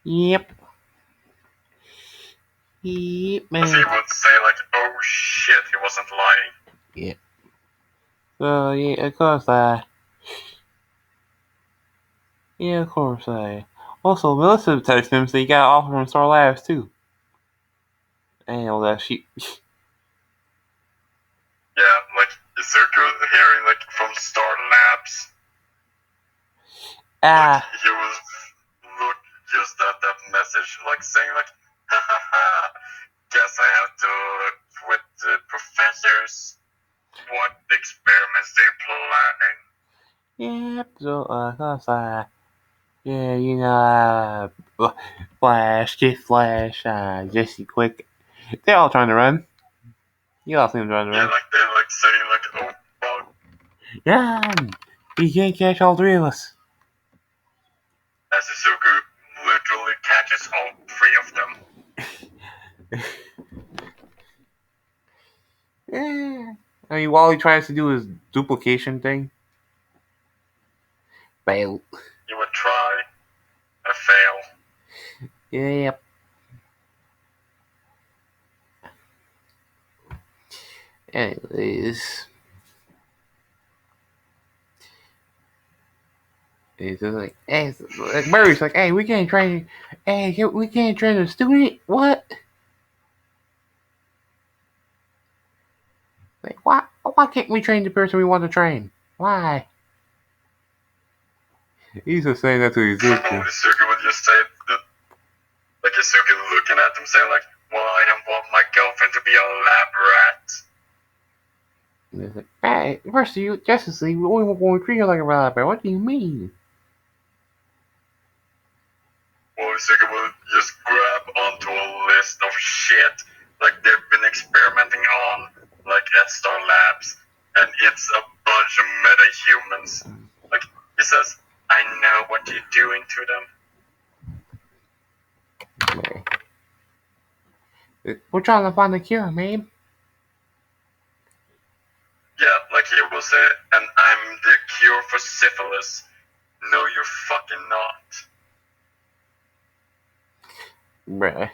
Yep. Yep, As he man. would say, like, oh shit, he wasn't lying. Yeah. So, yeah, of course, yeah, of course, also, Melissa texted him, so he got an offer from Star Labs, too. And all that shit. Yeah, like, Izuku hearing, like, from Star Labs. Like, he was look just at that message, like, saying, like, ha ha ha, guess I have to look with the professors. What experiments they're planning. Yep, so, of course, yeah, you know, Flash, Kid Flash, Jesse Quick, they're all trying to run. You all see them trying to Yeah, run. like, they're, like, saying, like, oh, fuck. Yeah, he can't catch all three of us. As Izuku literally catches all three of them. Yeah. I mean, while he tries to do his duplication thing, fail. He would try and fail. Yep. Anyways, it's just like, hey, like Murray's like, hey, we can't train, hey, we can't train a student. What? Like, why can't we train the person we want to train? Why? He's just saying that to Izuku. Izuku would just say that, like Izuku looking at him saying like, well, I don't want my girlfriend to be a lab rat. And it's like, hey, first you Justice League, we only want to treat her like a rabbit. What do you mean? Well, Izuku would just grab onto a list of shit like they've been experimenting on, like at Star Labs, and it's a bunch of meta-humans. Like, he says, I know what you're doing to them. We're trying to find a cure, man. Yeah, like he will say, and I'm the cure for syphilis. No, you're fucking not. Bruh.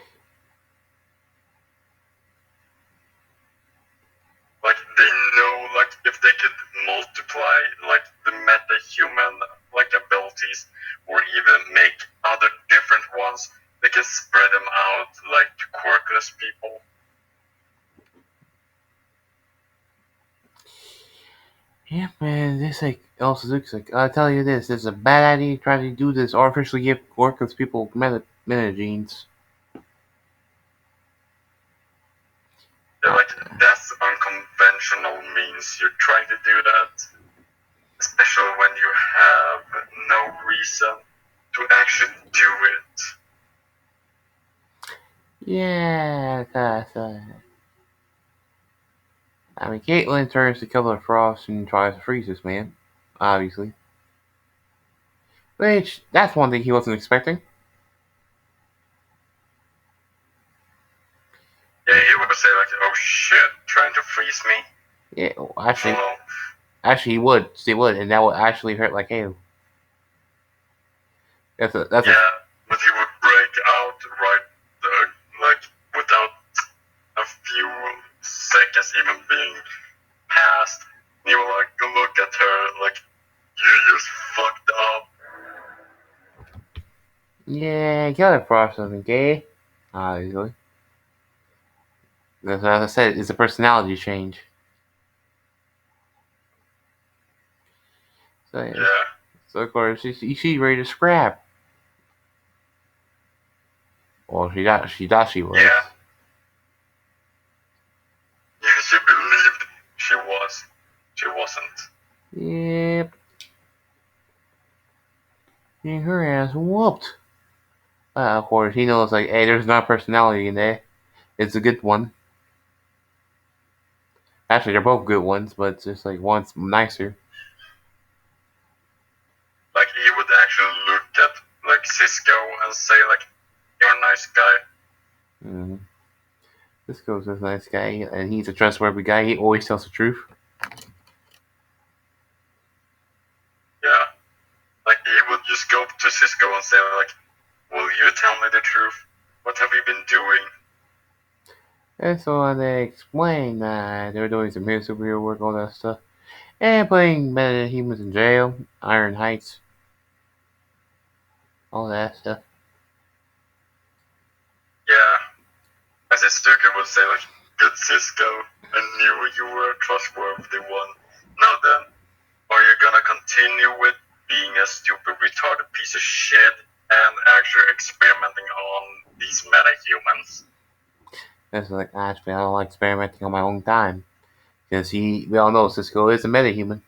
Yeah, man, this like also looks like I'll tell you this: it's a bad idea trying to do this artificially give work with people with metagenes. Yeah, like that's unconventional means you're trying to do that, especially when you have no reason to actually do it. Yeah, I mean, Caitlyn turns to Killer Frost and tries to freeze this man, obviously. Which that's one thing he wasn't expecting. Yeah, he would say like, "Oh shit, trying to freeze me." Yeah, Well, actually, he would, and that would actually hurt like hell. That's a yeah, but he would break out right like without a few seconds even being passed. And he would like look at her like, "You just fucked up." yeah, Killer Frost wasn't gay, obviously. As I said, it's a personality change. So, yeah. Yeah, So of course, she's ready to scrap. Well, she thought she was. yeah. Yeah, she believed she was. She wasn't. Yep. Getting her ass whooped. Of course, he knows, like, hey, there's not personality in there. It's a good one. Actually, they're both good ones, but just, like, one's nicer. Like he would actually look at like Cisco and say like, "You're a nice guy." Mm-hmm. This goes this nice guy, and he's a trustworthy guy. He always tells the truth. Yeah. Like he would just go to Cisco and say like, "Will you tell me the truth? What have you been doing?" And so they explain that they were doing some superhero work, all that stuff, and putting metahumans in jail, Iron Heights, all that stuff. Yeah. As Cisco would say like, "Good Cisco, I knew you were a trustworthy one. Now then, are you gonna continue with being a stupid retarded piece of shit and actually experimenting on these metahumans?" It's like, actually, I don't like experimenting on my own time. Because we all know Cisco is a metahuman.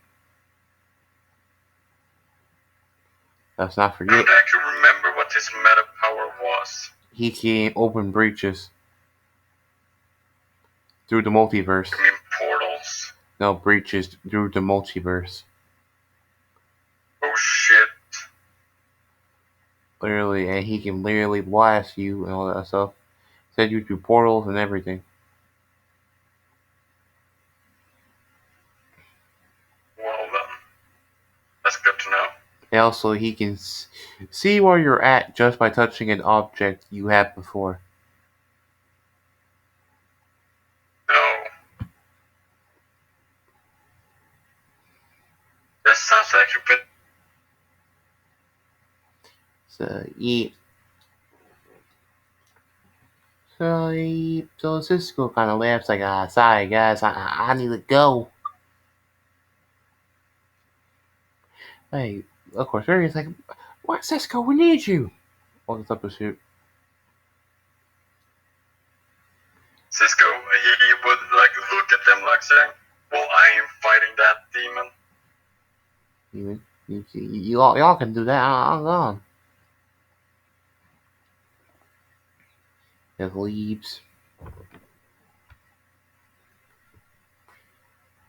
Let's not I forget, don't actually remember what his meta power was. he can open breaches through the multiverse. I mean portals. No, breaches through the multiverse. Oh shit. Literally, and he can literally blast you and all that stuff. Send you through portals and everything. Well then. That's good to know. And also, he can see where you're at just by touching an object you had before. No. That sounds actually pretty. So, yeah. So Cisco kind of laughs like, sorry guys, I need to go. Hey, of course, Barry's like, what, Cisco, we need you. All this up shoot. Cisco, he would like look at them like saying, "Well, I am fighting that demon." Y'all can do that. I'm gone. Just leaves.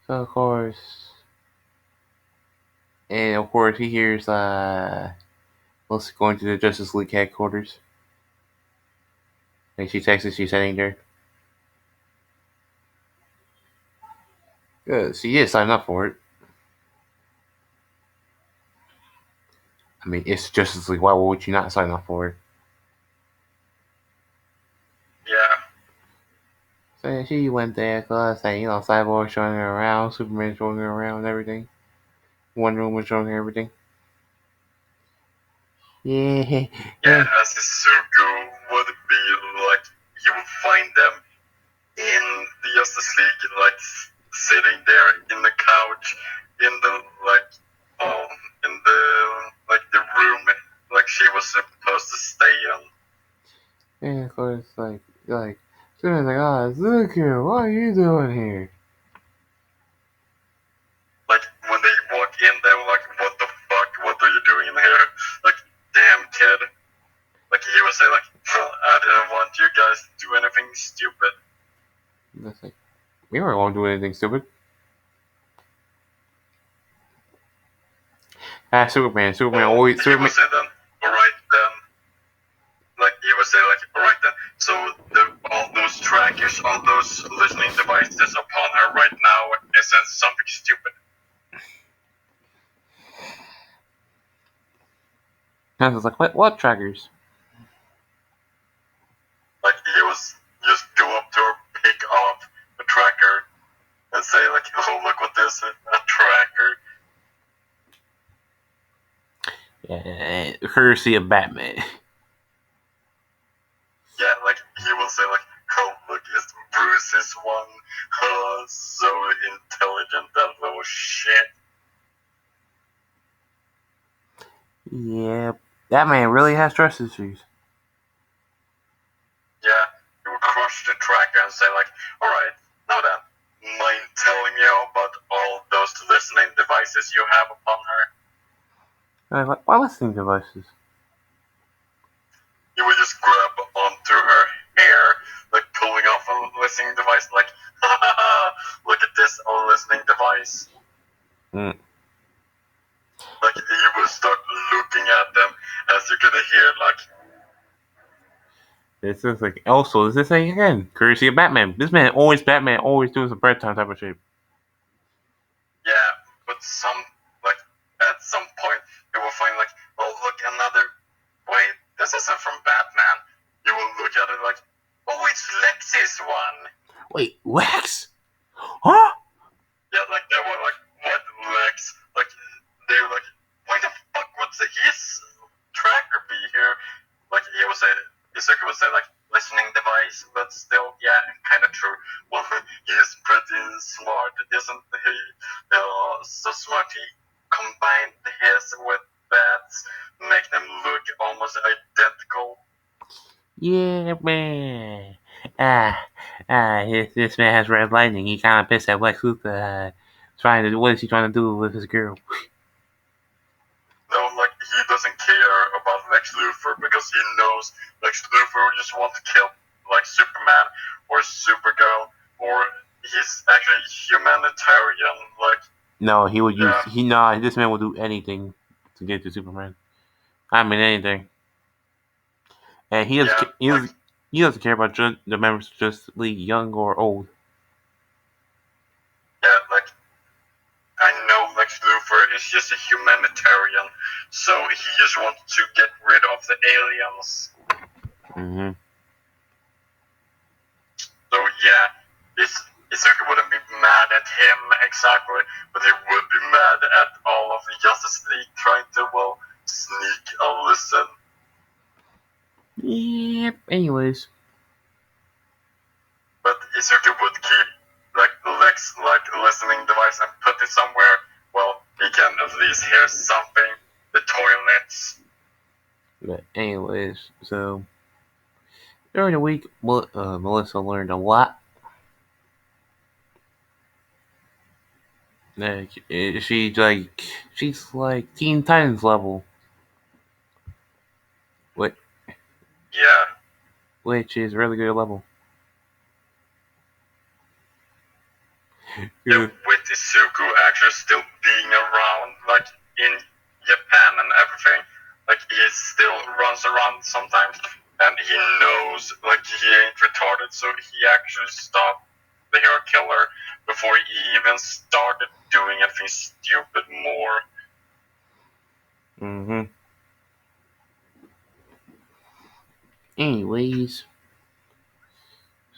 So of course, he hears Melissa going to the Justice League headquarters. And she texts she's heading there. She is signed up for it. I mean, it's Justice League. Why would you not sign up for it? Yeah. So yeah, she went there, cause Cyborg showing her around, Superman showing her around, and everything. Wonder Woman showing her everything. Yeah, Yeah, as Izuku would be like, he would find them in the Justice League, like sitting there in the couch in Superman's like, oh, Izuku, what are you doing here? Like, when they walk in, they were like, what the fuck, what are you doing in here? Like, damn, kid. Like, he would say, like, well, I didn't want you guys to do anything stupid. That's like, we weren't going to do anything stupid. Superman always. He would say then, alright then. Like, he would say, like, alright then. So, all those trackers, all those listening devices upon her right now isn't something stupid. I was like, what trackers? Like, he was just go up to her, pick up a tracker, and say, like, oh, look what this is, a tracker. Yeah, courtesy of Batman. Yeah, like, he will say, like, oh, look, it's Bruce's one. Oh, so intelligent, that little shit. Yeah, Batman really has trust issues. Yeah, he would crush the tracker and say, like, alright, now then, mind telling me about all those listening devices you have upon her? Like, what listening devices? He would just grab onto her hair, like pulling off a listening device, like, ha ha ha, look at this old listening device. Mm. Like, he would start looking at them as you're gonna hear, like, This is like, also, this thing again, courtesy of Batman. Batman always doing some bedtime type of shit. yeah, but like, at some point, you will find, like, oh, look, another, wait, this isn't from Batman. You will look at it like, oh, it's Lex's one. Wait, Lex? Huh? Yeah, like, they were like, what, Lex? Like, they were like, why the fuck would his tracker be here? Like, Izuku would say, like, listening device, but still, yeah, kind of true. Well, he is pretty smart, isn't he? So smart, he combined his with bats, make them look almost identical. Yeah, man. This man has red lightning. He kind of pissed at Lex Luthor. What is he trying to do with his girl? No, like, he doesn't care about Lex Luthor because he knows Lex Luthor just wants to kill, like, Superman or Supergirl, or he's actually humanitarian. Like, No, he would use. yeah. This man will do anything to get to Superman. I mean, anything. And Yeah, like, he doesn't care about the members of Justice League, young or old. yeah, like, I know Lex Luthor is just a humanitarian, so he just wants to get rid of the aliens. Mm-hmm. So yeah, Izuku wouldn't be mad at him exactly, but he would be mad at all of the Justice League trying to, well, sneak a listen. Yep. Anyways. But Izuku would keep, like, Lex, like, listening device and put it somewhere. Well, he can at least hear something. The toilets. But anyways, so during the week, Melissa learned a lot. Like, she's like Teen Titans level, which Yeah. is really good level. Yeah, with Izuku actually still being around, like, in Japan and everything. Like, he still runs around sometimes, and he knows, like, he ain't retarded, so he actually stopped the hero killer before he even started doing anything stupid more. Mm-hmm. Anyways,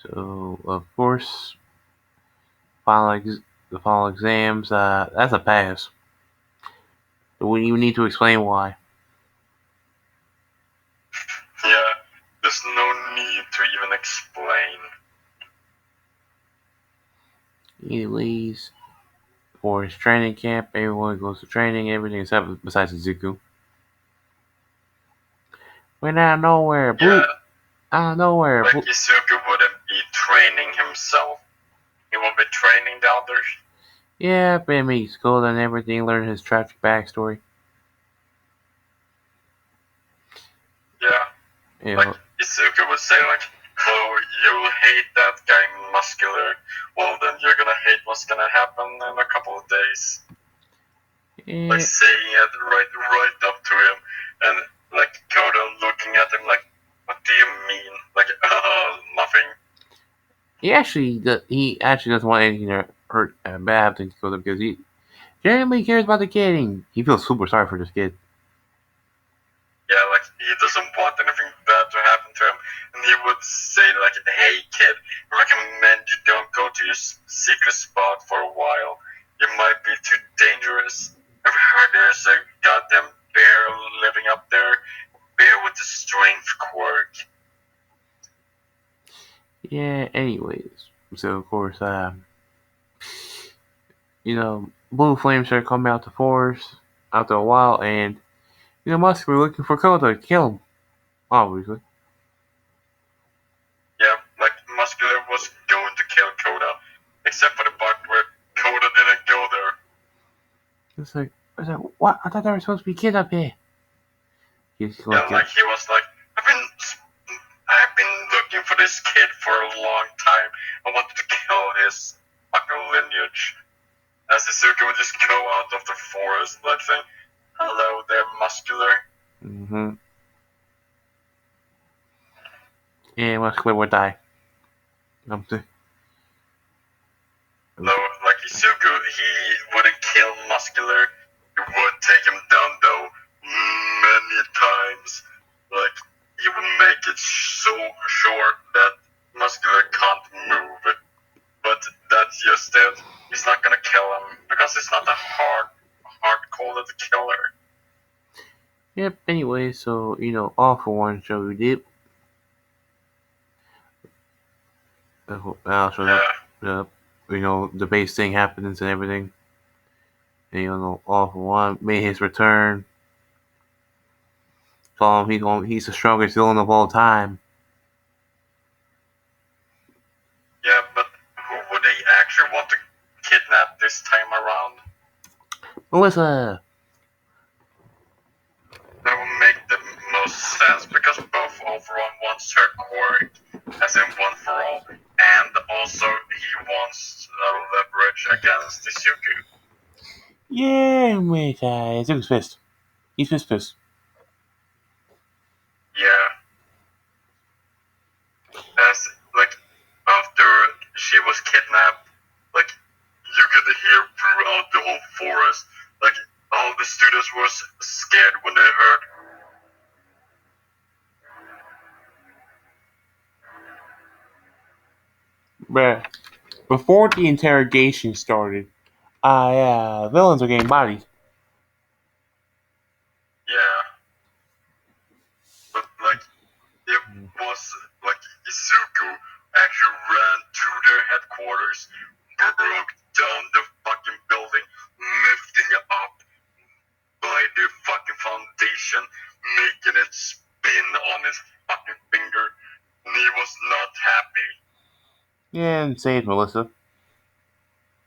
so of course, the final exams. That's a pass. So we even need to explain why. Yeah, there's no need to even explain. Anyways, for his training camp, everyone goes to training. Everything except besides Izuku. Went out of nowhere. Yeah, Out of nowhere. like, Izuku wouldn't be himself. He will be training the others. Yeah, been meet school and everything, learn his tragic backstory. Yeah, You like know, Izuku would say, like, "Oh, you hate that guy, muscular. Well, then you're gonna hate what's gonna happen in a couple of days." Like yeah, saying it right up to him, and like Koda looking at him like, "What do you mean?" Like, nothing. he actually doesn't want anything to hurt bad things to go because he genuinely cares about the kid. And he feels super sorry for this kid. Yeah, like he doesn't want anything bad to happen to him, and he would say like, "Hey kid, I recommend you don't go to your secret spot for a while. It might be too dangerous. Have you heard there's a goddamn bear living up there? Bear with the strength quirk." Yeah. Anyways, so of course, blue flames start coming out the forest after a while, and Musk were looking for Kodo to kill him. Obviously, Yeah, like Muscular was going to kill Koda, except for the part where Koda didn't go there. it's like what? I thought they were supposed to be kids up here. He's Yeah, like, like he was like, I've been looking for this kid for a long time. I wanted to kill his fucking lineage. As Izuku would just go out of the forest, like saying, "Hello there, Muscular." mm-hmm. Yeah, Muscular would die. I'm saying, No, like Izuku, he wouldn't kill Muscular. He would take him down though many times. Like he would make it so short that Muscular can't move. But that's just it. He's not gonna kill him because it's not a hard-coded killer. yep. Anyway, so all for one show we did. Shows up. Yeah, The base thing happens and everything. And, all for one made his return. Saw him. He's the strongest villain of all time. yeah, but who would they actually want to kidnap this time around? Melissa. That would make the most sense because both Overhaul wants her quirk, as in one for all, and also he wants leverage against Izuku. Yeah, wait, Zuko's pissed. He's pissed. Yeah, as like after she was kidnapped, like you could hear throughout the whole forest, like all the students were scared when they heard. Bruh. Before the interrogation started, villains are getting bodied. Yeah, but like it was like Izuku actually ran to their headquarters, broke down the fucking building, lifting it up by the fucking foundation, making it spin on his fucking finger, and he was not happy. Yeah, and saved Melissa.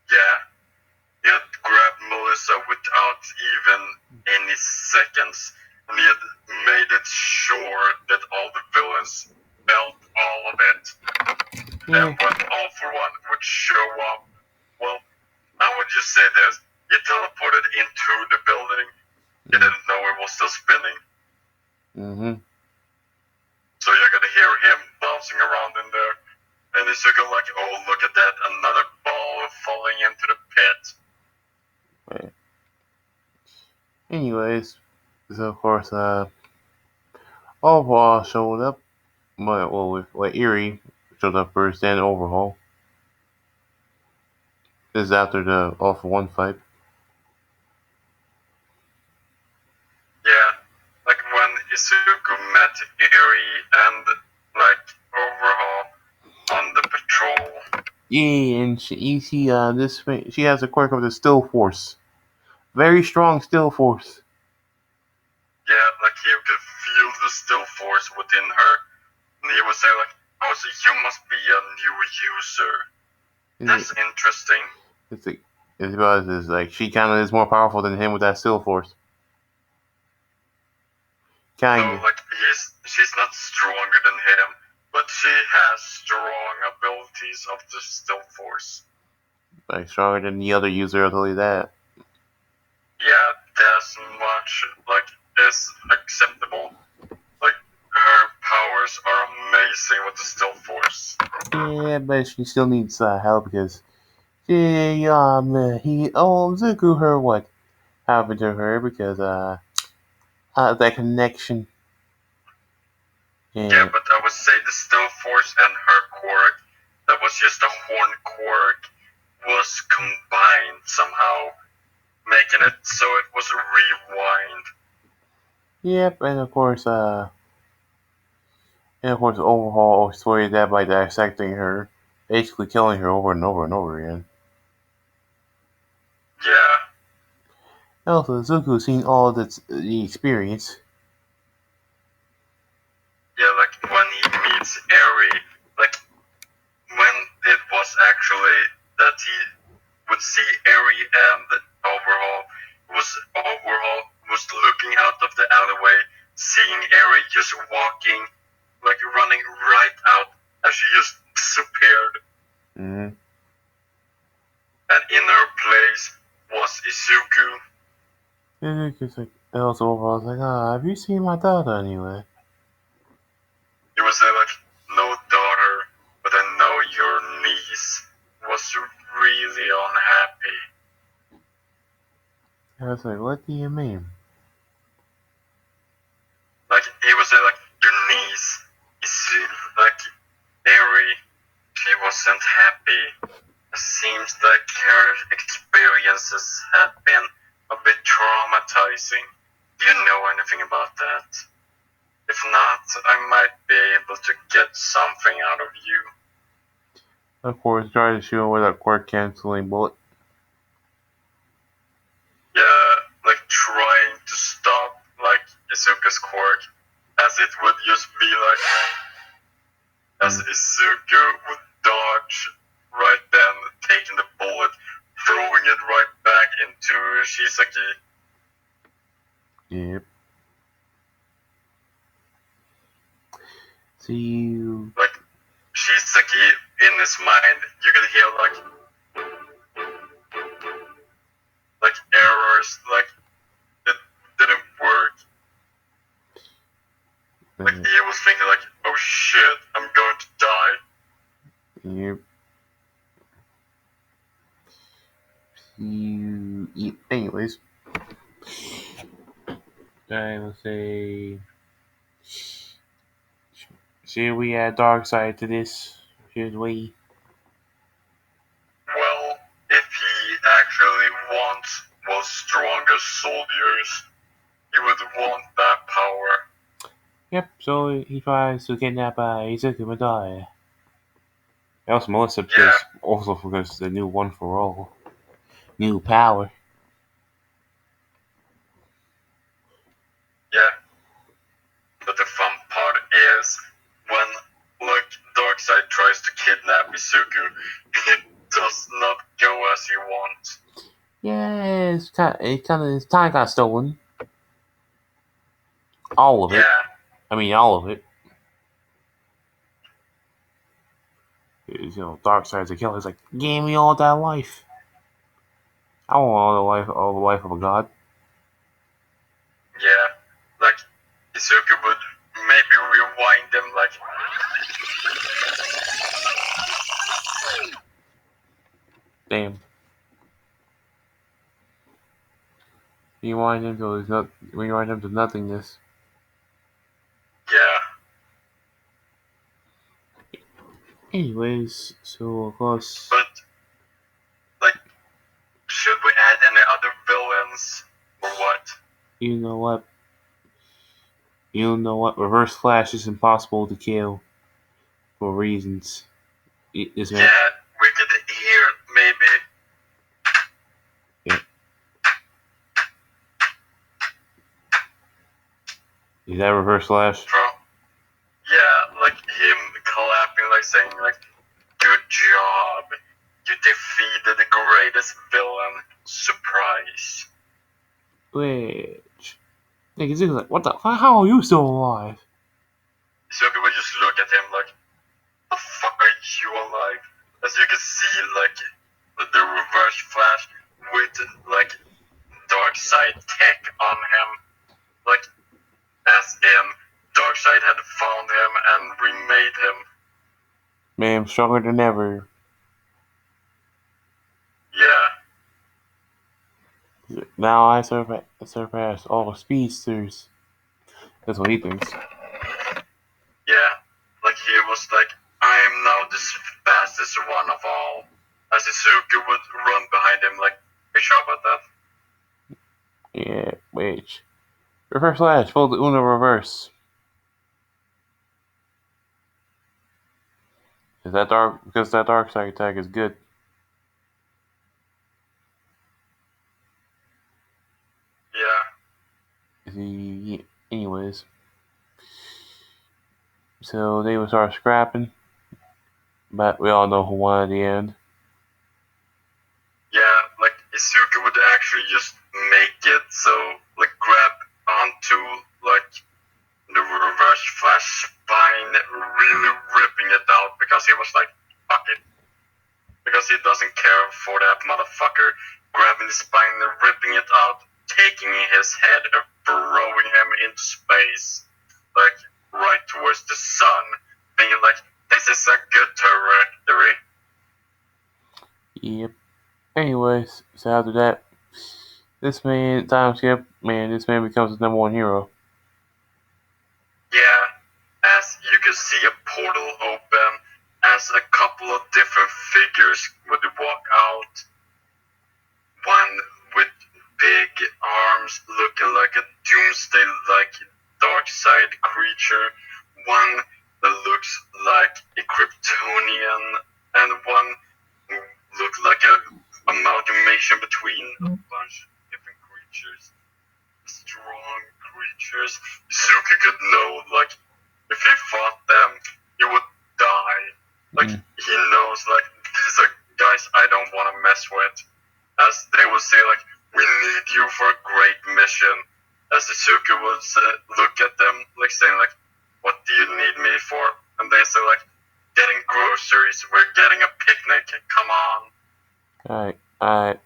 Yeah, he had grabbed Melissa without even any seconds, and he had made it sure that all the villains felt all of it. Yeah. And when All for One would show up, well, I would just say this: he teleported into the building. He didn't know it was still spinning. Mm-hmm. So you're gonna hear him bouncing around in there. And he's looking like, "Oh, look at that, another ball falling into the pit." Right. Anyways, so of course, Overhaul showed up. With Erie showed up first, then Overhaul. This is after the All for One fight. Yeah, like when Izuku met Eri and like Overhaul on the patrol. Yeah, and you see, she has a quirk of the Still Force. Very strong Still Force. Yeah, like he could feel the still force within her. And he would say like, Oh, so you must be a new user. That's interesting. It's like, it's like she kind of is more powerful than him with that still force. Kind of. So, like, she's not stronger than him, but she has strong abilities of the still force. Like stronger than the other user, I'll tell you that. Yeah, that's much, like, is acceptable. Like, her powers are amazing with the still force. Yeah, but she still needs help because Izuku her what happened to her because that connection. Yeah, And but I would say the still force and her quirk, that was just a horn quirk, was combined somehow, making it so it was a rewind. yep, and of course, Overhaul destroyed that by dissecting her, basically killing her over and over and over again. Yeah, And also, Izuku seen all of the experience. yeah, like when he meets Eri, like when it was actually that he would see Eri and Overhaul was looking out of the alleyway, seeing Eri just walking, like running right out as she just disappeared. Mm-hmm. And in her place was Izuku. Izuku's like, and also Overhaul's like, have you seen my daughter anyway? He was like, no daughter, but I know your niece was really unhappy. I was like, what do you mean? Like, he was like, your niece is like Eri. She wasn't happy. It seems like her experiences have been a bit traumatizing. Do you know anything about that? If not, I might be able to get something out of you. Of course, try to shoot him with a quirk canceling bullet. Yeah, like trying to stop like Izuku's quirk, as it would just be like as Izuku would dodge right then, taking the bullet, throwing it right back into Shisaki. Yep. See you. Like Shisaki in his mind, you could hear like errors, like it didn't work. Like he was thinking like, oh shit, I'm going to die. Yep. You. Anyways, I will say. Should we add dark side to this? Should we? Well, if he actually wants was stronger soldiers, he would want that power. Yep. So he tries to kidnap Izuku and die. And also Melissa because the new one for all, new power. Yeah, but the fun part is when like Darkseid tries to kidnap Izuku, it does not go as he wants. Yeah, it's kind of got stolen. All of it. Yeah, I mean, all of it. Darkseid's a killer. He's like, give me all that life. I want all the life of a god. yeah, like Izuku would maybe rewind them like Damn. Rewind him to nothingness. yeah. Anyways, so of course, But like, should we add any other villains or what? you know what? You know what? Reverse Flash is impossible to kill for reasons. Isn't it? Yeah, we could hear maybe. Yeah. Is that Reverse Flash? Yeah, like him clapping latest villain, Surprise. Which, like, Izuku's like, what the fuck? How are you still alive? Izuku would just look at him like, the fuck are you alive? As you can see, like, the reverse flash with, like, dark side tech on him. Like, as in, dark side had found him and remade him. Man, I'm stronger than ever. Yeah. Now I surpass all speedsters. That's what he thinks. Yeah. Like, he was like, I am now the fastest one of all. As Izuku would run behind him like, hey, sure about that? Yeah, wait. Reverse slash, fold the Uno reverse. Because that dark side attack is good. Yeah. Anyways. So they would start scrapping. But we all know who won at the end. Yeah, like Izuku would actually just make it so, like, grab onto, like, the reverse flash spine, really ripping it out because he was like, fuck it. Because he doesn't care for that motherfucker, grabbing the spine and ripping it out, taking his head and throwing him into space, like, right towards the sun, being like, this is a good trajectory. Yep. Anyways, so after that, this man, time skip, this man becomes the #1 hero. Yeah, as you can see a portal open, as a couple of different figures would walk out. One with big arms looking like a doomsday-like dark side creature. One that looks like a Kryptonian, and one who looked like an amalgamation between a bunch of different creatures. Strong creatures. Izuku could know, like, if he fought them, he would die. Like, he knows, like, these are guys I don't want to mess with. As they would say, like, we need you for a great mission. As Izuku would look at them, like, saying, like, what do you need me for? And they say, like, getting groceries, we're getting a picnic, come on. Alright.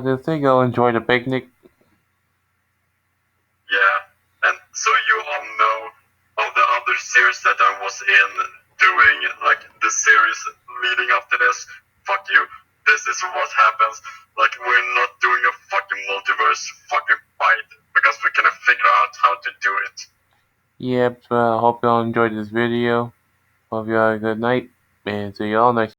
Do you think I'll enjoy the picnic? Yeah, and so you all know of the other series that I was in doing, like, the series leading up to this. Fuck you. This is what happens. Like, we're not doing a fucking multiverse fucking fight because we couldn't figure out how to do it. Yep, so I hope y'all enjoyed this video. Hope y'all have a good night, and see y'all next